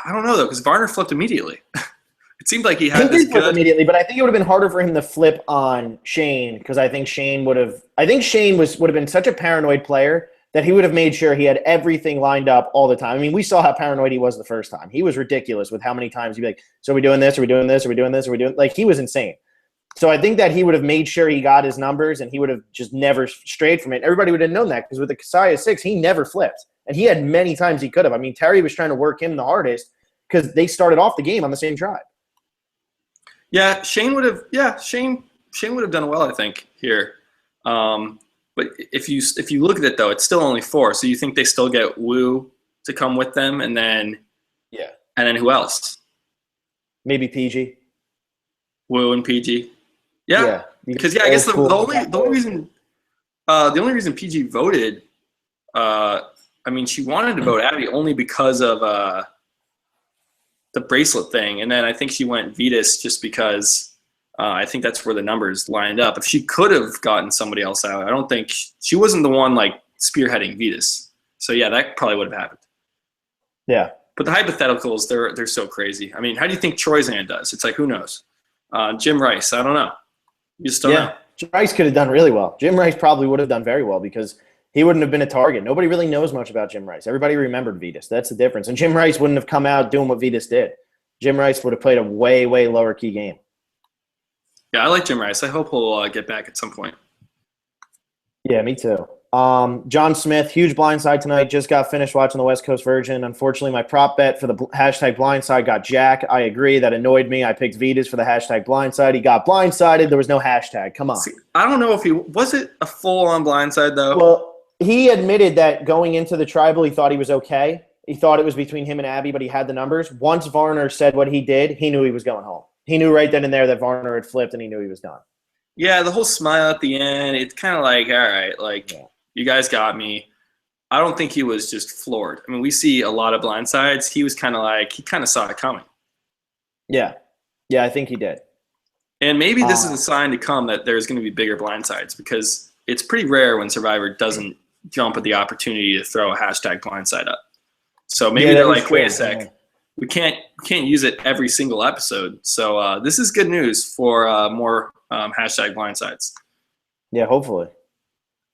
I don't know, though, because Varner flipped immediately. It seemed like he had this flip immediately, but I think it would have been harder for him to flip on Shane because I think Shane would have been such a paranoid player that he would have made sure he had everything lined up all the time. I mean, we saw how paranoid he was the first time. He was ridiculous with how many times he'd be like, so are we doing this? Are we doing this? Are we doing this? Are we doing – like he was insane. So I think that he would have made sure he got his numbers and he would have just never strayed from it. Everybody would have known that because with the Kasaya 6, he never flipped. And he had many times he could have. I mean, Terry was trying to work him the hardest because they started off the game on the same tribe. Yeah, Shane would have done well, I think, here. But if you look at it though, it's still only 4. So you think they still get Wu to come with them, and then who else? Maybe PG. Wu and PG. Yeah. Because I guess the only reason PG voted, I mean, she wanted to vote Abby only because of the bracelet thing, and then I think she went Vitas just because. I think that's where the numbers lined up. If she could have gotten somebody else out, I don't think she wasn't the one like spearheading Vitas. So yeah, that probably would have happened. Yeah. But the hypotheticals, they're so crazy. I mean, how do you think Troyzan does? It's like, who knows? Jim Rice, I don't know. You just don't know. Jim Rice could have done really well. Jim Rice probably would have done very well because he wouldn't have been a target. Nobody really knows much about Jim Rice. Everybody remembered Vitas. That's the difference. And Jim Rice wouldn't have come out doing what Vitas did. Jim Rice would have played a way, way lower key game. Yeah, I like Jim Rice. I hope he'll get back at some point. Yeah, me too. John Smith, huge blindside tonight. Just got finished watching the West Coast Virgin. Unfortunately, my prop bet for the hashtag blindside got Jack. I agree. That annoyed me. I picked Vitas for the hashtag blindside. He got blindsided. There was no hashtag. Come on. See, I don't know if was it a full-on blindside, though? Well, he admitted that going into the tribal, he thought he was okay. He thought it was between him and Abby, but he had the numbers. Once Varner said what he did, he knew he was going home. He knew right then and there that Varner had flipped, and he knew he was done. Yeah, the whole smile at the end, it's kind of like, all right, like, you guys got me. I don't think he was just floored. I mean, we see a lot of blindsides. He was kind of like, he kind of saw it coming. Yeah. Yeah, I think he did. And maybe this is a sign to come that there's going to be bigger blindsides because it's pretty rare when Survivor doesn't jump at the opportunity to throw a hashtag blindside up. So maybe they're like, wait a sec. Yeah. We can't use it every single episode. So this is good news for more hashtag blindsides. Yeah, hopefully.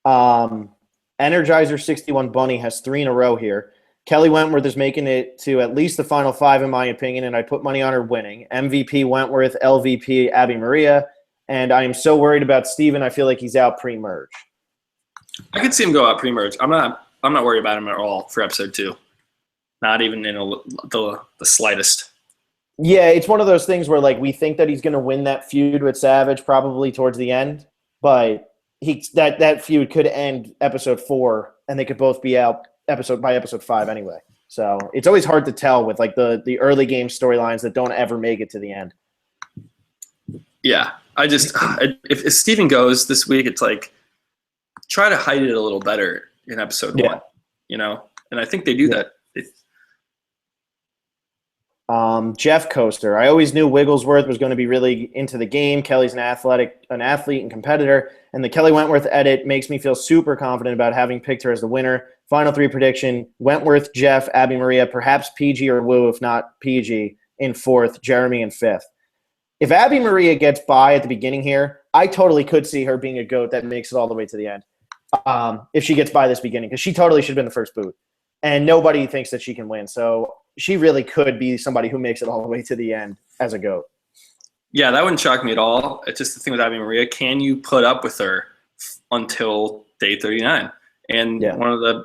Energizer 61 Bunny has 3 in a row here. Kelly Wentworth is making it to at least the final 5, in my opinion, and I put money on her winning. MVP Wentworth, LVP Abby Maria, and I am so worried about Steven. I feel like he's out pre-merge. I could see him go out pre-merge. I'm not worried about him at all for episode 2. Not even in the slightest. Yeah, it's one of those things where like we think that he's going to win that feud with Savage probably towards the end, but that feud could end episode 4, and they could both be out by episode 5 anyway. So it's always hard to tell with like the early game storylines that don't ever make it to the end. Yeah, if Steven goes this week, it's like try to hide it a little better in episode 1, you know, and I think they do that. Jeff Coaster. I always knew Wigglesworth was going to be really into the game. Kelly's an athlete and competitor, and the Kelly Wentworth edit makes me feel super confident about having picked her as the winner. Final 3 prediction: Wentworth, Jeff, Abby Maria, perhaps PG or Wu, if not PG, in 4th, Jeremy in 5th. If Abby Maria gets by at the beginning here, I totally could see her being a GOAT that makes it all the way to the end. If she gets by this beginning, because she totally should have been the first boot. And nobody thinks that she can win. So she really could be somebody who makes it all the way to the end as a GOAT. Yeah, that wouldn't shock me at all. It's just the thing with Abby Maria. Can you put up with her until day 39? And one of the,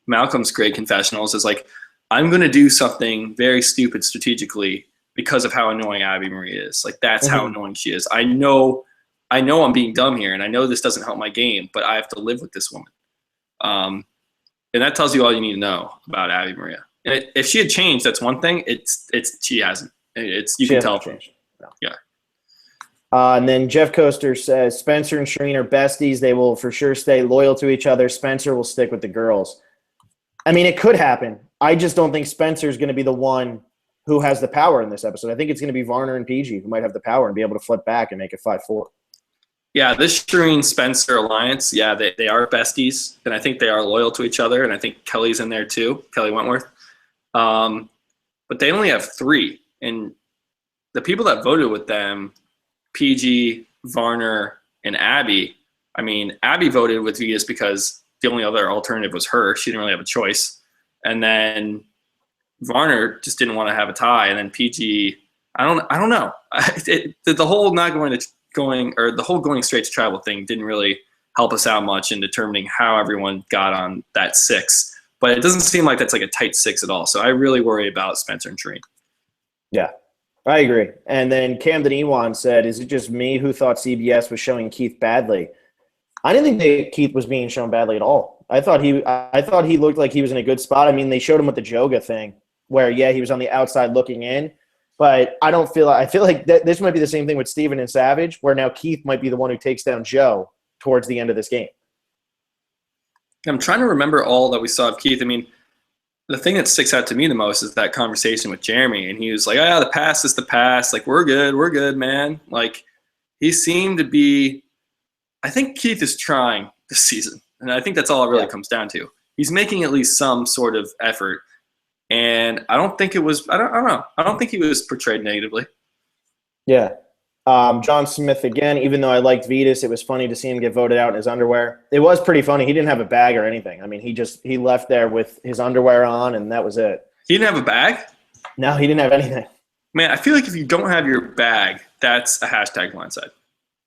Malcolm's great confessionals is like, I'm going to do something very stupid strategically because of how annoying Abby Marie is. Like, that's how annoying she is. I know I'm being dumb here, and I know this doesn't help my game, but I have to live with this woman. And that tells you all you need to know about Abby Maria. And if she had changed, that's one thing. She hasn't. You can tell. Changed. No. Yeah. And then Jeff Coaster says Spencer and Shireen are besties. They will for sure stay loyal to each other. Spencer will stick with the girls. I mean, it could happen. I just don't think Spencer's going to be the one who has the power in this episode. I think it's going to be Varner and PG who might have the power and be able to flip back and make it 5-4. Yeah, this Shireen-Spencer alliance, yeah, they are besties, and I think they are loyal to each other, and I think Kelly's in there too, Kelly Wentworth. But they only have 3, and the people that voted with them, PG, Varner, and Abby, I mean, Abby voted with Vegas because the only other alternative was her. She didn't really have a choice. And then Varner just didn't want to have a tie, and then PG, I don't know. The whole not the whole going straight to tribal thing didn't really help us out much in determining how everyone got on that 6. But it doesn't seem like that's like a tight 6 at all. So I really worry about Spencer and Shireen. Yeah, I agree. And then Camden Ewan said, is it just me who thought CBS was showing Keith badly? I didn't think that Keith was being shown badly at all. I thought he looked like he was in a good spot. I mean, they showed him with the Joga thing where, yeah, he was on the outside looking in. But I feel like this might be the same thing with Steven and Savage, where now Keith might be the one who takes down Joe towards the end of this game. I'm trying to remember all that we saw of Keith. I mean, the thing that sticks out to me the most is that conversation with Jeremy. And he was like, the past is the past. Like, we're good, man. Like, he seemed to be – I think Keith is trying this season. And I think that's all it really comes down to. He's making at least some sort of effort. And I don't think it was – I don't know. I don't think he was portrayed negatively. Yeah. John Smith again, even though I liked Vetus, it was funny to see him get voted out in his underwear. It was pretty funny. He didn't have a bag or anything. I mean, he left there with his underwear on, and that was it. He didn't have a bag? No, he didn't have anything. Man, I feel like if you don't have your bag, that's a hashtag blindside.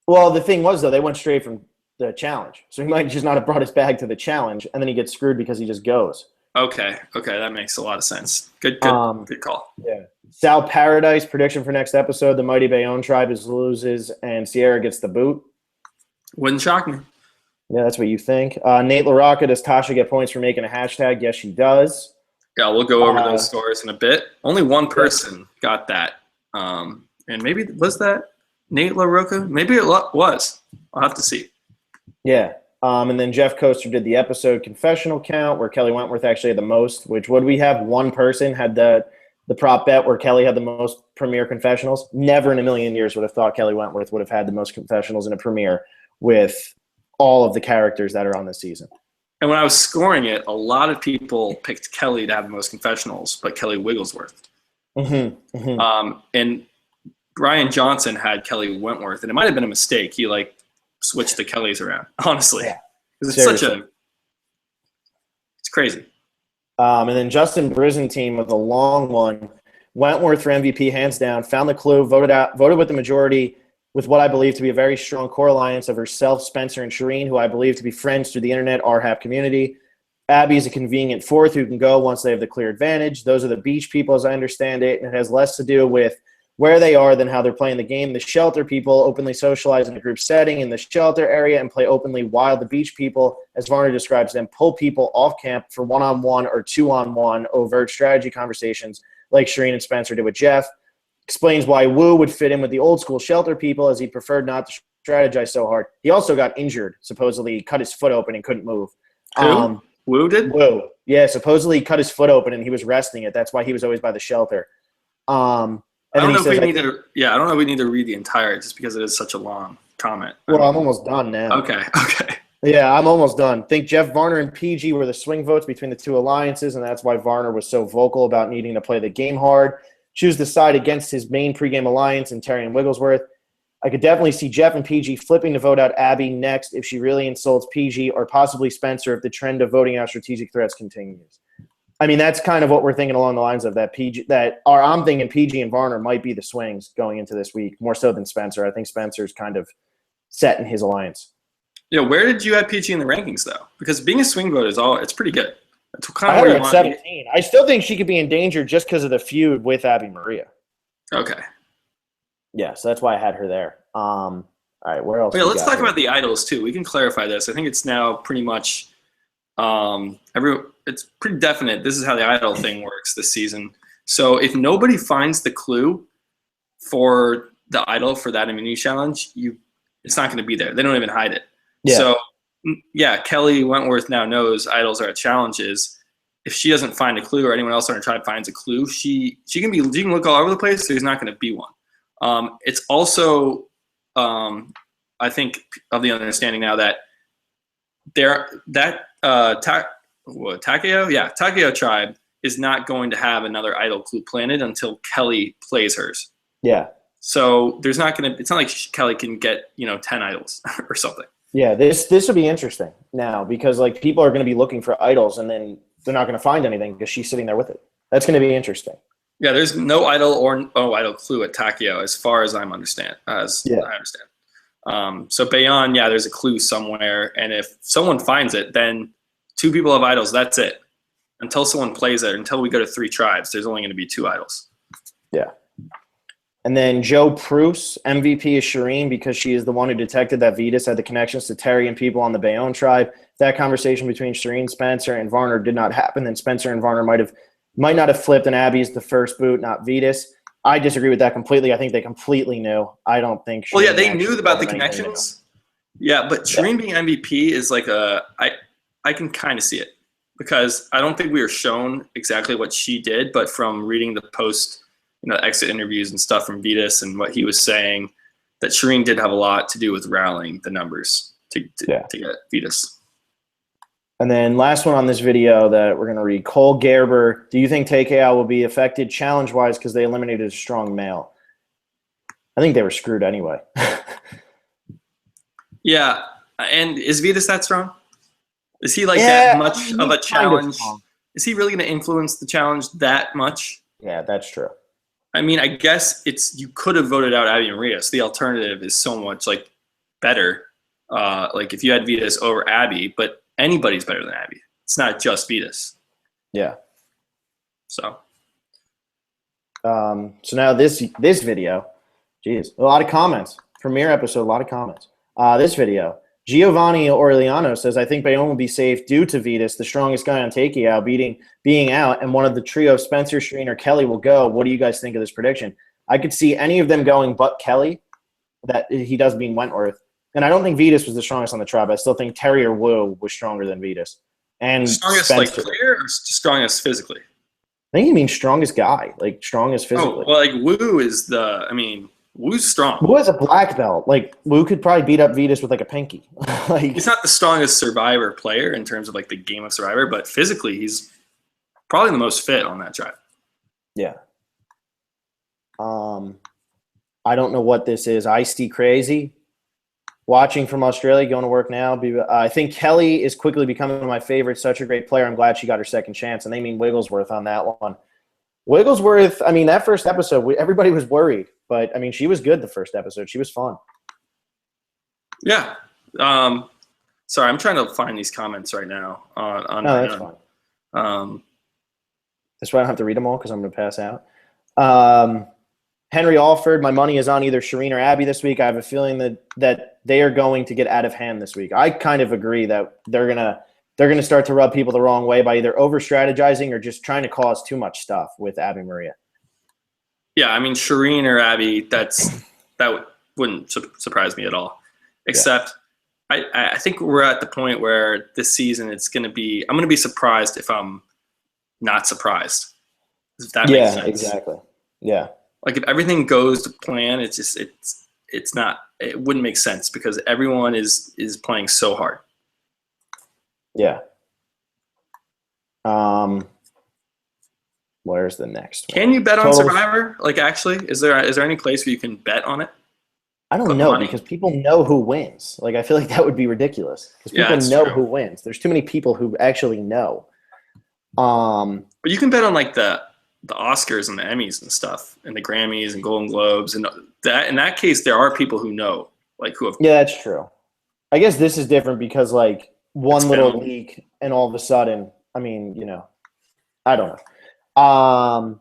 Well, the thing was, though, they went straight from the challenge. So he might just not have brought his bag to the challenge, and then he gets screwed because he just goes. Okay, that makes a lot of sense. Good call. Yeah. Sal Paradise, prediction for next episode, the Mighty Bayonne tribe loses and Sierra gets the boot. Wouldn't shock me. Yeah, that's what you think. Nate LaRocca, does Tasha get points for making a hashtag? Yes, she does. Yeah, we'll go over those scores in a bit. Only one person got that. And maybe, was that Nate LaRocca? Maybe it was. I'll have to see. Yeah. And then Jeff Coaster did the episode confessional count where Kelly Wentworth actually had the most, which would we have one person had the prop bet where Kelly had the most premiere confessionals? Never in a million years would have thought Kelly Wentworth would have had the most confessionals in a premiere with all of the characters that are on this season. And when I was scoring it, a lot of people picked Kelly to have the most confessionals, but Kelly Wigglesworth. And Brian Johnson had Kelly Wentworth, and it might have been a mistake. He switched the Kellys around, honestly. Because it's it's crazy. And then Justin Brizentine with a long one. Wentworth for MVP, hands down. Found the clue, voted with the majority with what I believe to be a very strong core alliance of herself, Spencer, and Shireen, who I believe to be friends through the internet, RHAP community. Abby is a convenient fourth who can go once they have the clear advantage. Those are the beach people, as I understand it, and it has less to do with where they are than how they're playing the game. The shelter people openly socialize in a group setting in the shelter area and play openly, while the beach people, as Varner describes them, pull people off camp for one-on-one or two-on-one overt strategy conversations like Shireen and Spencer did with Jeff. Explains why Wu would fit in with the old school shelter people as he preferred not to strategize so hard. He also got injured, supposedly cut his foot open and couldn't move. Who? Wu did? Wu. Yeah, supposedly he cut his foot open and he was resting it. That's why he was always by the shelter. I don't know if we need to read the entire just because it is such a long comment. Well, I'm almost done now. Okay. Yeah, I'm almost done. Think Jeff Varner and PG were the swing votes between the two alliances, and that's why Varner was so vocal about needing to play the game hard. Choose the side against his main pregame alliance in Terry and Wigglesworth. I could definitely see Jeff and PG flipping to vote out Abby next if she really insults PG, or possibly Spencer if the trend of voting out strategic threats continues. I mean, that's kind of what we're thinking along the lines of that I'm thinking PG and Varner might be the swings going into this week, more so than Spencer. I think Spencer's kind of set in his alliance. Yeah, where did you have PG in the rankings, though? Because being a swing vote it's pretty good. That's kind I of had where her you at want. 17. I still think she could be in danger just because of the feud with Abby Maria. Okay. Yeah, so that's why I had her there. All right, where else Yeah, we let's got talk here? about the idols too. We can clarify this. I think it's now pretty much it's pretty definite. This is how the idol thing works this season. So if nobody finds the clue for the idol for that immunity challenge, it's not going to be there. They don't even hide it. Yeah. So yeah, Kelly Wentworth now knows idols are at challenges. If she doesn't find a clue, or anyone else on her tribe finds a clue, she can look all over the place. So there's not going to be one. It's also I think of the understanding now that Takeo tribe is not going to have another idol clue planted until Kelly plays hers. Yeah. So it's not like Kelly can get 10 idols or something. Yeah, this will be interesting now because like people are going to be looking for idols and then they're not going to find anything because she's sitting there with it. That's going to be interesting. Yeah, there's no idol or no idol clue at Takeo as far as I understand. I understand. So Bayonne, there's a clue somewhere, and if someone finds it, then 2 people have idols. That's it. Until someone plays it, until we go to 3 tribes, there's only going to be 2 idols. Yeah. And then Joe Pruce, MVP is Shireen because she is the one who detected that Vetus had the connections to Terry and people on the Bayonne tribe. That conversation between Shireen, Spencer, and Varner did not happen. Then Spencer and Varner might not have flipped, and Abby's the first boot, not Vetus. I disagree with that completely. I think they completely knew. I don't think. Well, yeah, they knew about the connections. Yeah, but Shireen being MVP is like I can kind of see it because I don't think we were shown exactly what she did, but from reading the post, exit interviews and stuff from Vetus and what he was saying, that Shireen did have a lot to do with rallying the numbers to get Vetus. And then last one on this video that we're going to read, Cole Gerber. Do you think TKO will be affected challenge-wise because they eliminated a strong male? I think they were screwed anyway. Yeah. And is Vetus that strong? Is he that much of a challenge? Is he really going to influence the challenge that much? Yeah, that's true. I mean, I guess you could have voted out Abby Maria. So the alternative is so much better. If you had Vetus over Abby, but anybody's better than Abby. It's not just Vetus. Yeah. So now this video, geez, a lot of comments. Premiere episode, a lot of comments. This video, Giovanni Orellano says, I think Bayonne will be safe due to Vetus, the strongest guy on Takeo being out, and one of the trio, Spencer, Shireen, or Kelly will go. What do you guys think of this prediction? I could see any of them going but Kelly. That he does mean Wentworth. And I don't think Vetus was the strongest on the tribe. I still think Terry or Wu was stronger than Vetus. And strongest Spencer. Player or strongest physically? I think he means strongest guy, strongest physically. Oh, well, Wu is Wu's strong. Wu has a black belt. Wu could probably beat up Vetus with a pinky. He's not the strongest Survivor player in terms of the game of Survivor, but physically he's probably the most fit on that tribe. Yeah. I don't know what this is. Ice-T Crazy. Watching from Australia, going to work now. I think Kelly is quickly becoming one of my favorites. Such a great player. I'm glad she got her second chance. And they mean Wigglesworth on that one. Wigglesworth, that first episode, everybody was worried. But, she was good the first episode. She was fun. Yeah. Sorry, I'm trying to find these comments right now. No, that's fine. That's why I don't have to read them all because I'm going to pass out. Henry Alford, my money is on either Shireen or Abby this week. I have a feeling that they are going to get out of hand this week. I kind of agree that they're gonna start to rub people the wrong way by either over strategizing or just trying to cause too much stuff with Abby Maria. Yeah, Shireen or Abby, that wouldn't surprise me at all. Except I think we're at the point where this season I'm going to be surprised if I'm not surprised. If that makes sense. Yeah, exactly. Yeah. If everything goes to plan, it wouldn't make sense because everyone is playing so hard. Yeah. Where's the next one? Can you bet on Survivor? Actually, is there any place where you can bet on it? I don't know because people know who wins. I feel like that would be ridiculous because people know who wins. There's too many people who actually know. But you can bet on the Oscars and the Emmys and stuff and the Grammys and Golden Globes and that. In that case, there are people who know, who have. Yeah, that's true. I guess this is different because one little leak and all of a sudden, I mean, I don't know.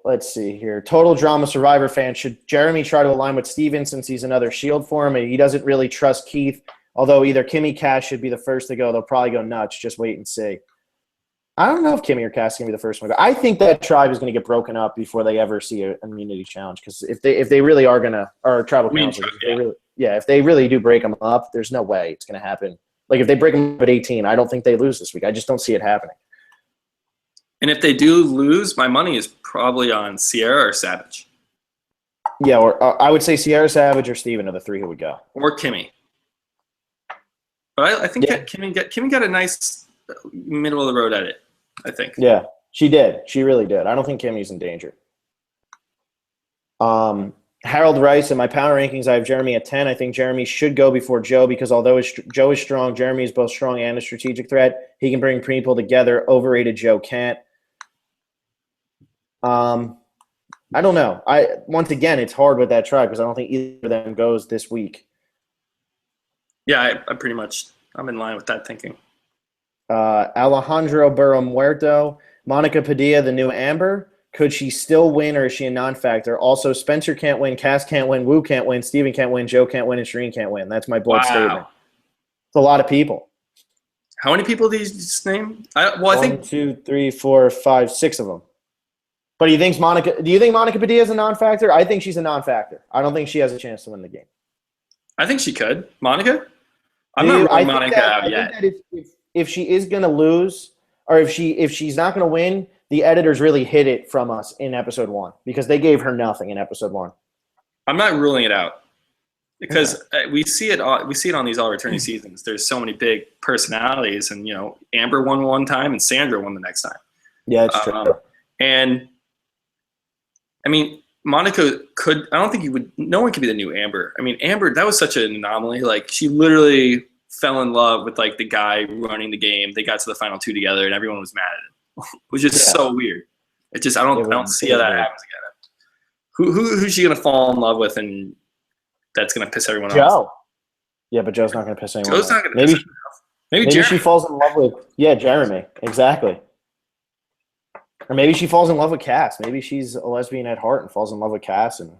Let's see here. Total drama Survivor fan. Should Jeremy try to align with Steven since he's another shield for him and he doesn't really trust Keith? Although either Kimmy Cass should be the first to go. They'll probably go nuts. Just wait and see. I don't know if Kimmy or Cass is going to be the first one to go. I think that tribe is going to get broken up before they ever see an immunity challenge. Because if they really are going to – or tribal council. If they really do break them up, there's no way it's going to happen. Like if they break them up at 18, I don't think they lose this week. I just don't see it happening. And if they do lose, my money is probably on Sierra or Savage. Yeah, or I would say Sierra, Savage, or Steven are the three who would go. Or Kimmy. But I think Kimmy got a nice middle of the road edit, I think. Yeah, she did. She really did. I don't think Kimmy's in danger. Harold Rice, in my power rankings, I have Jeremy at 10. I think Jeremy should go before Joe because although Joe is strong, Jeremy is both strong and a strategic threat. He can bring people together. Overrated Joe can't. I don't know. Once again, it's hard with that tribe because I don't think either of them goes this week. Yeah, I'm in line with that thinking. Alejandro Burro Muerto, Monica Padilla, the new Amber. Could she still win, or is she a non-factor? Also, Spencer can't win, Cass can't win, Wu can't win, Steven can't win, Joe can't win, and Shireen can't win. That's my bold statement. It's a lot of people. How many people do you just name? I think 1, 2, 3, 4, 5, 6 of them. But do you think Monica Padilla is a non-factor? I think she's a non-factor. I don't think she has a chance to win the game. I think she could. Monica? I'm not ruling Monica out yet. I think that if she is going to lose, or if she's not going to win, the editors really hid it from us in episode 1 because they gave her nothing in episode 1. I'm not ruling it out because we see it on these all returning seasons. There's so many big personalities, and Amber won one time and Sandra won the next time. Yeah, that's true. And I mean, Monica could. I don't think no one could be the new Amber. I mean, Amber, that was such an anomaly. Like she literally fell in love with like the guy running the game. They got to the final 2 together, and everyone was mad at him, which is so weird. It just I don't see how that happens again. Who's she gonna fall in love with, and that's gonna piss everyone off? Joe. Yeah, but Joe's not gonna piss anyone off. Joe's not gonna piss anyone off. Maybe she falls in love with Jeremy. Exactly. Or maybe she falls in love with Cass. Maybe she's a lesbian at heart and falls in love with Cass, and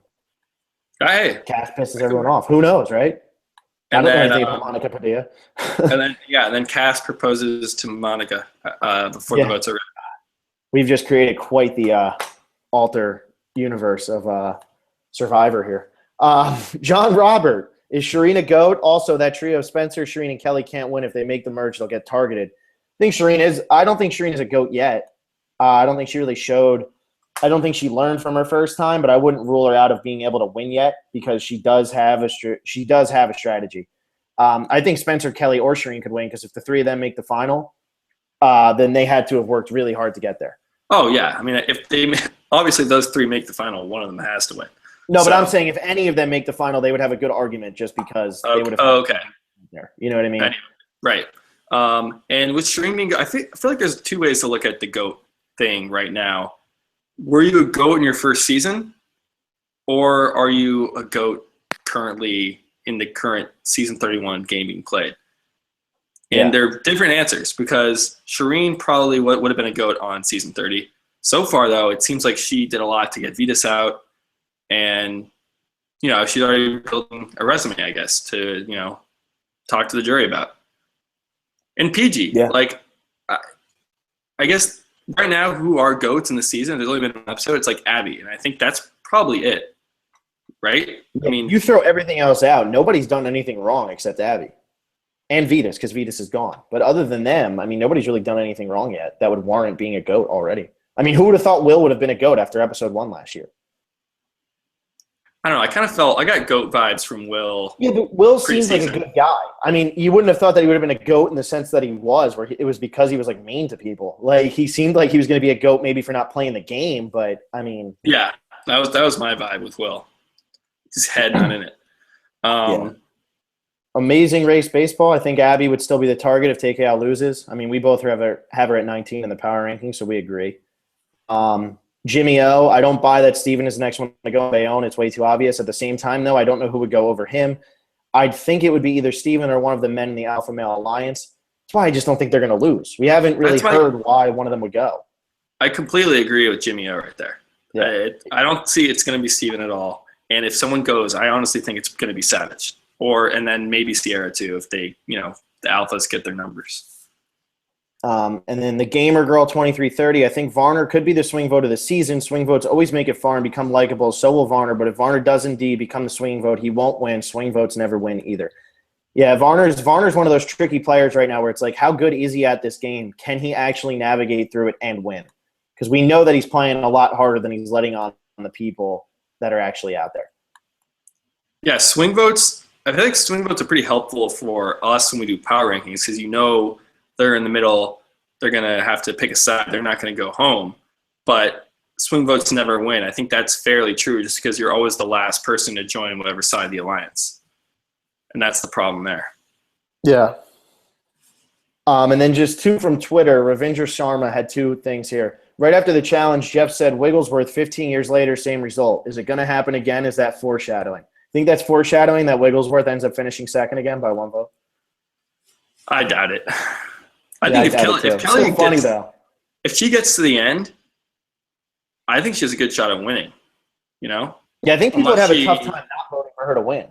Cass pisses everyone off. Who knows, right? And I don't know anything about Monica Padilla. and then Cass proposes to Monica before the votes are ready. We've just created quite the alter universe of Survivor here. John Robert, is Shireen a GOAT? Also, that trio of Spencer, Shireen, and Kelly can't win. If they make the merge, they'll get targeted. I don't think Shireen is a GOAT yet. I don't think she really showed. I don't think she learned from her first time, but I wouldn't rule her out of being able to win yet because she does have a strategy. I think Spencer, Kelly, or Shireen could win because if the 3 of them make the final, then they had to have worked really hard to get there. Oh yeah, I mean, if they obviously those 3 make the final, one of them has to win. No, but I'm saying if any of them make the final, they would have a good argument just because they would have. There, you know what I mean? Right. And with Shireen, I feel like there's 2 ways to look at the GOAT thing right now. Were you a GOAT in your first season, or are you a GOAT currently in the current season 31 game being played? And they're different answers because Shireen probably would have been a GOAT on season 30. So far, though, it seems like she did a lot to get Vetus out, and she's already building a resume, I guess, to talk to the jury about. And PG, I guess. Right now, who are GOATs in the season? There's only been 1 episode. It's like Abby, and I think that's probably it, right? I mean, you throw everything else out. Nobody's done anything wrong except Abby and Vetus because Vetus is gone. But other than them, I mean, nobody's really done anything wrong yet that would warrant being a GOAT already. I mean, who would have thought Will would have been a GOAT after episode 1 last year? I don't know. I kind of felt I got GOAT vibes from Will. Yeah, but Will seems like a good guy. I mean, you wouldn't have thought that he would have been a GOAT in the sense that he was, where it was because he was like mean to people. Like he seemed like he was going to be a GOAT maybe for not playing the game, but I mean, yeah, that was my vibe with Will. His head not in it. Amazing race baseball. I think Abby would still be the target if TKO loses. I mean, we both have her at 19 in the power ranking, so we agree. Jimmy O, I don't buy that Steven is the next one to go Bayonne. It's way too obvious. At the same time, though, I don't know who would go over him. I'd think it would be either Steven or one of the men in the Alpha Male Alliance. That's why I just don't think they're going to lose. We haven't really heard why one of them would go. I completely agree with Jimmy O right there. Yeah. I don't see it's going to be Steven at all. And if someone goes, I honestly think it's going to be Savage. And then maybe Sierra too, if they, the alphas get their numbers. And then the Gamer Girl 2330, I think Varner could be the swing vote of the season. Swing votes always make it far and become likable. So will Varner. But if Varner does indeed become the swing vote, he won't win. Swing votes never win either. Yeah, Varner's one of those tricky players right now where it's like, how good is he at this game? Can he actually navigate through it and win? Because we know that he's playing a lot harder than he's letting on the people that are actually out there. Yeah, swing votes. I feel like swing votes are pretty helpful for us when we do power rankings because they're in the middle. They're going to have to pick a side. They're not going to go home. But swing votes never win. I think that's fairly true just because you're always the last person to join whatever side of the alliance. And that's the problem there. Yeah. And then just two from Twitter. Ravinder Sharma had two things here. Right after the challenge, Jeff said Wigglesworth 15 years later, same result. Is it going to happen again? Is that foreshadowing? Think that's foreshadowing that Wigglesworth ends up finishing second again by one vote? I doubt it. I think if Kelly if she gets to the end, I think she has a good shot at winning. Yeah, I think people would have a tough time not voting for her to win.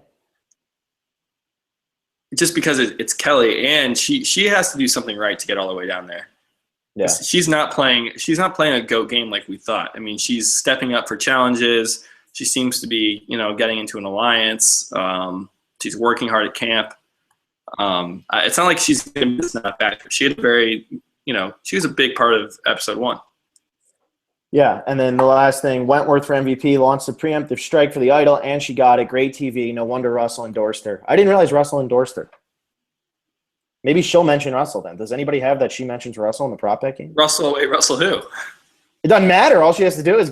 Just because it's Kelly, and she has to do something right to get all the way down there. Yeah, she's not playing a GOAT game like we thought. I mean, she's stepping up for challenges. She seems to be, getting into an alliance. She's working hard at camp. It's not like she's going to miss that factor. She had she was a big part of episode 1. Yeah, and then the last thing, Wentworth for MVP launched a preemptive strike for the idol, and she got it. Great TV. No wonder Russell endorsed her. I didn't realize Russell endorsed her. Maybe she'll mention Russell then. Does anybody have that she mentions Russell in the prop bet game? Russell who? It doesn't matter. All she has to do is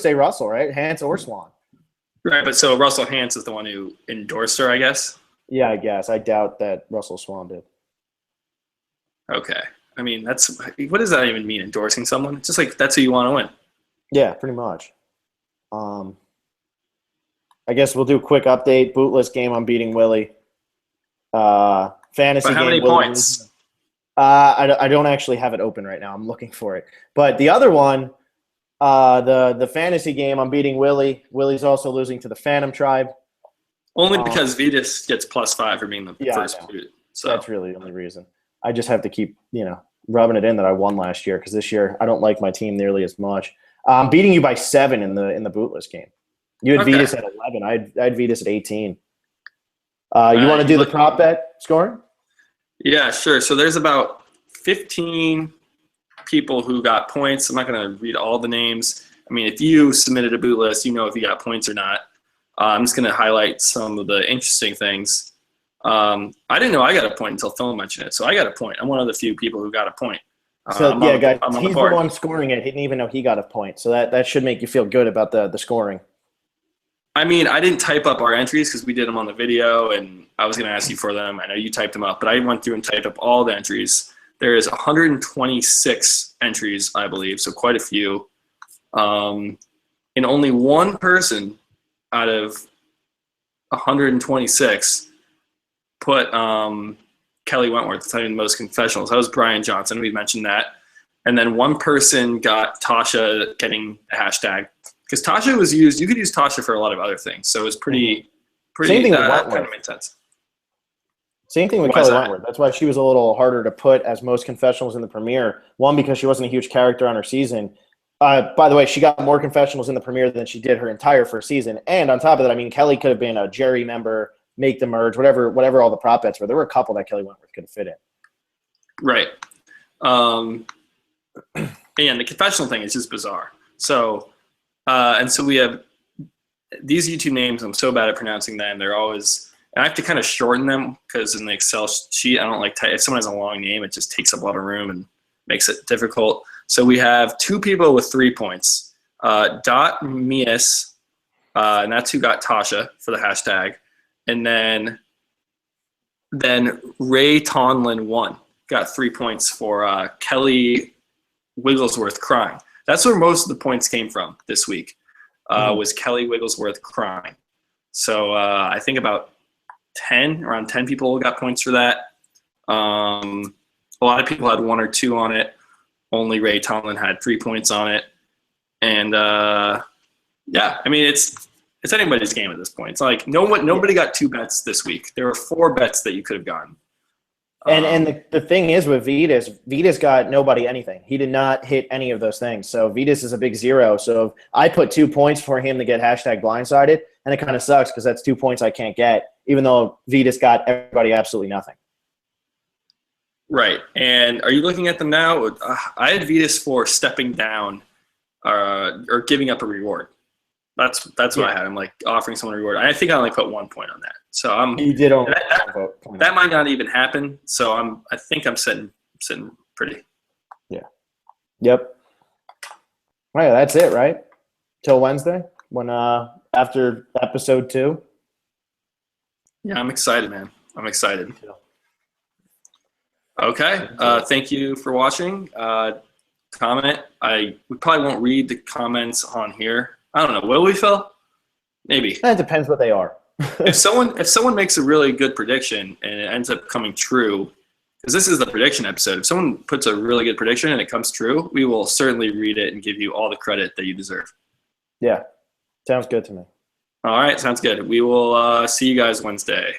say Russell, right? Hans or Swan. Right, but so Russell Hans is the one who endorsed her, I guess? Yeah, I guess. I doubt that Russell Swan did. Okay. I mean, what does that even mean, endorsing someone? It's just like that's who you want to win. Yeah, pretty much. I guess we'll do a quick update. Bootless game, I'm beating Willie. Fantasy game. How many points? I don't actually have it open right now. I'm looking for it. But the other one, the fantasy game, I'm beating Willie. Willie's also losing to the Phantom Tribe. Only because Vetus gets +5 for being the first boot. So that's really the only reason. I just have to keep, rubbing it in that I won last year because this year I don't like my team nearly as much. I'm beating you by 7 in the bootless game. You had Vetus at 11. I had Vetus at 18. You want to do the prop bet scoring? Yeah, sure. So there's about 15 people who got points. I'm not going to read all the names. I mean, if you submitted a boot list, if you got points or not. I'm just going to highlight some of the interesting things. I didn't know I got a point until Phil mentioned it. So I got a point. I'm one of the few people who got a point. Guys, he's the one scoring it. He didn't even know he got a point. So that should make you feel good about the scoring. I mean, I didn't type up our entries because we did them on the video, and I was going to ask you for them. I know you typed them up, but I went through and typed up all the entries. There is 126 entries, I believe, so quite a few. And only one person out of 126 put Kelly Wentworth typing the most confessionals. That was Brian Johnson. We mentioned that. And then one person got Tasha getting the hashtag. Because Tasha was used, you could use Tasha for a lot of other things. So it was pretty Same thing with kind Wentworth. of made sense. Same thing with Kelly Wentworth. That's why she was a little harder to put as most confessionals in the premiere. One, because she wasn't a huge character on her season. By the way, she got more confessionals in the premiere than she did her entire first season. And on top of that, I mean, Kelly could have been a Jerry member, make the merge, whatever all the prop bets were. There were a couple that Kelly Wentworth could have fit in. Right. And the confessional thing is just bizarre. So, and so we have these YouTube names. I'm so bad at pronouncing them. They're always, and I have to kind of shorten them because in the Excel sheet, I don't like if someone has a long name, it just takes up a lot of room and makes it difficult. So we have 2 people with 3 points. Dot Mias, and that's who got Tasha for the hashtag. And then Ray Tonlin 1 got 3 points for Kelly Wigglesworth crying. That's where most of the points came from this week, was Kelly Wigglesworth crying. So I think about around 10 people got points for that. A lot of people had 1 or 2 on it. Only Ray Tomlin had 3 points on it. And yeah, I mean it's anybody's game at this point. It's like nobody got 2 bets this week. There were 4 bets that you could have gotten. And the thing is with Vitas got nobody anything. He did not hit any of those things. So Vitas is a big 0. So I put 2 points for him to get #blindsided, and it kind of sucks because that's 2 points I can't get, even though Vitas got everybody absolutely nothing. Right. And are you looking at them now? I had Vitas for stepping down or giving up a reward. That's what I had. I'm like offering someone a reward. I think I only put 1 point on that. So You did only that might not even happen. So I think I'm sitting pretty. Yeah. Yep. All right, that's it, right? Till Wednesday when after episode 2. Yeah, I'm excited, man. I'm excited. Okay. Thank you for watching. Comment. We probably won't read the comments on here. I don't know. Will we, Phil? Maybe. It depends what they are. If someone makes a really good prediction and it ends up coming true, because this is the prediction episode, if someone puts a really good prediction and it comes true, we will certainly read it and give you all the credit that you deserve. Yeah. Sounds good to me. All right. Sounds good. We will see you guys Wednesday.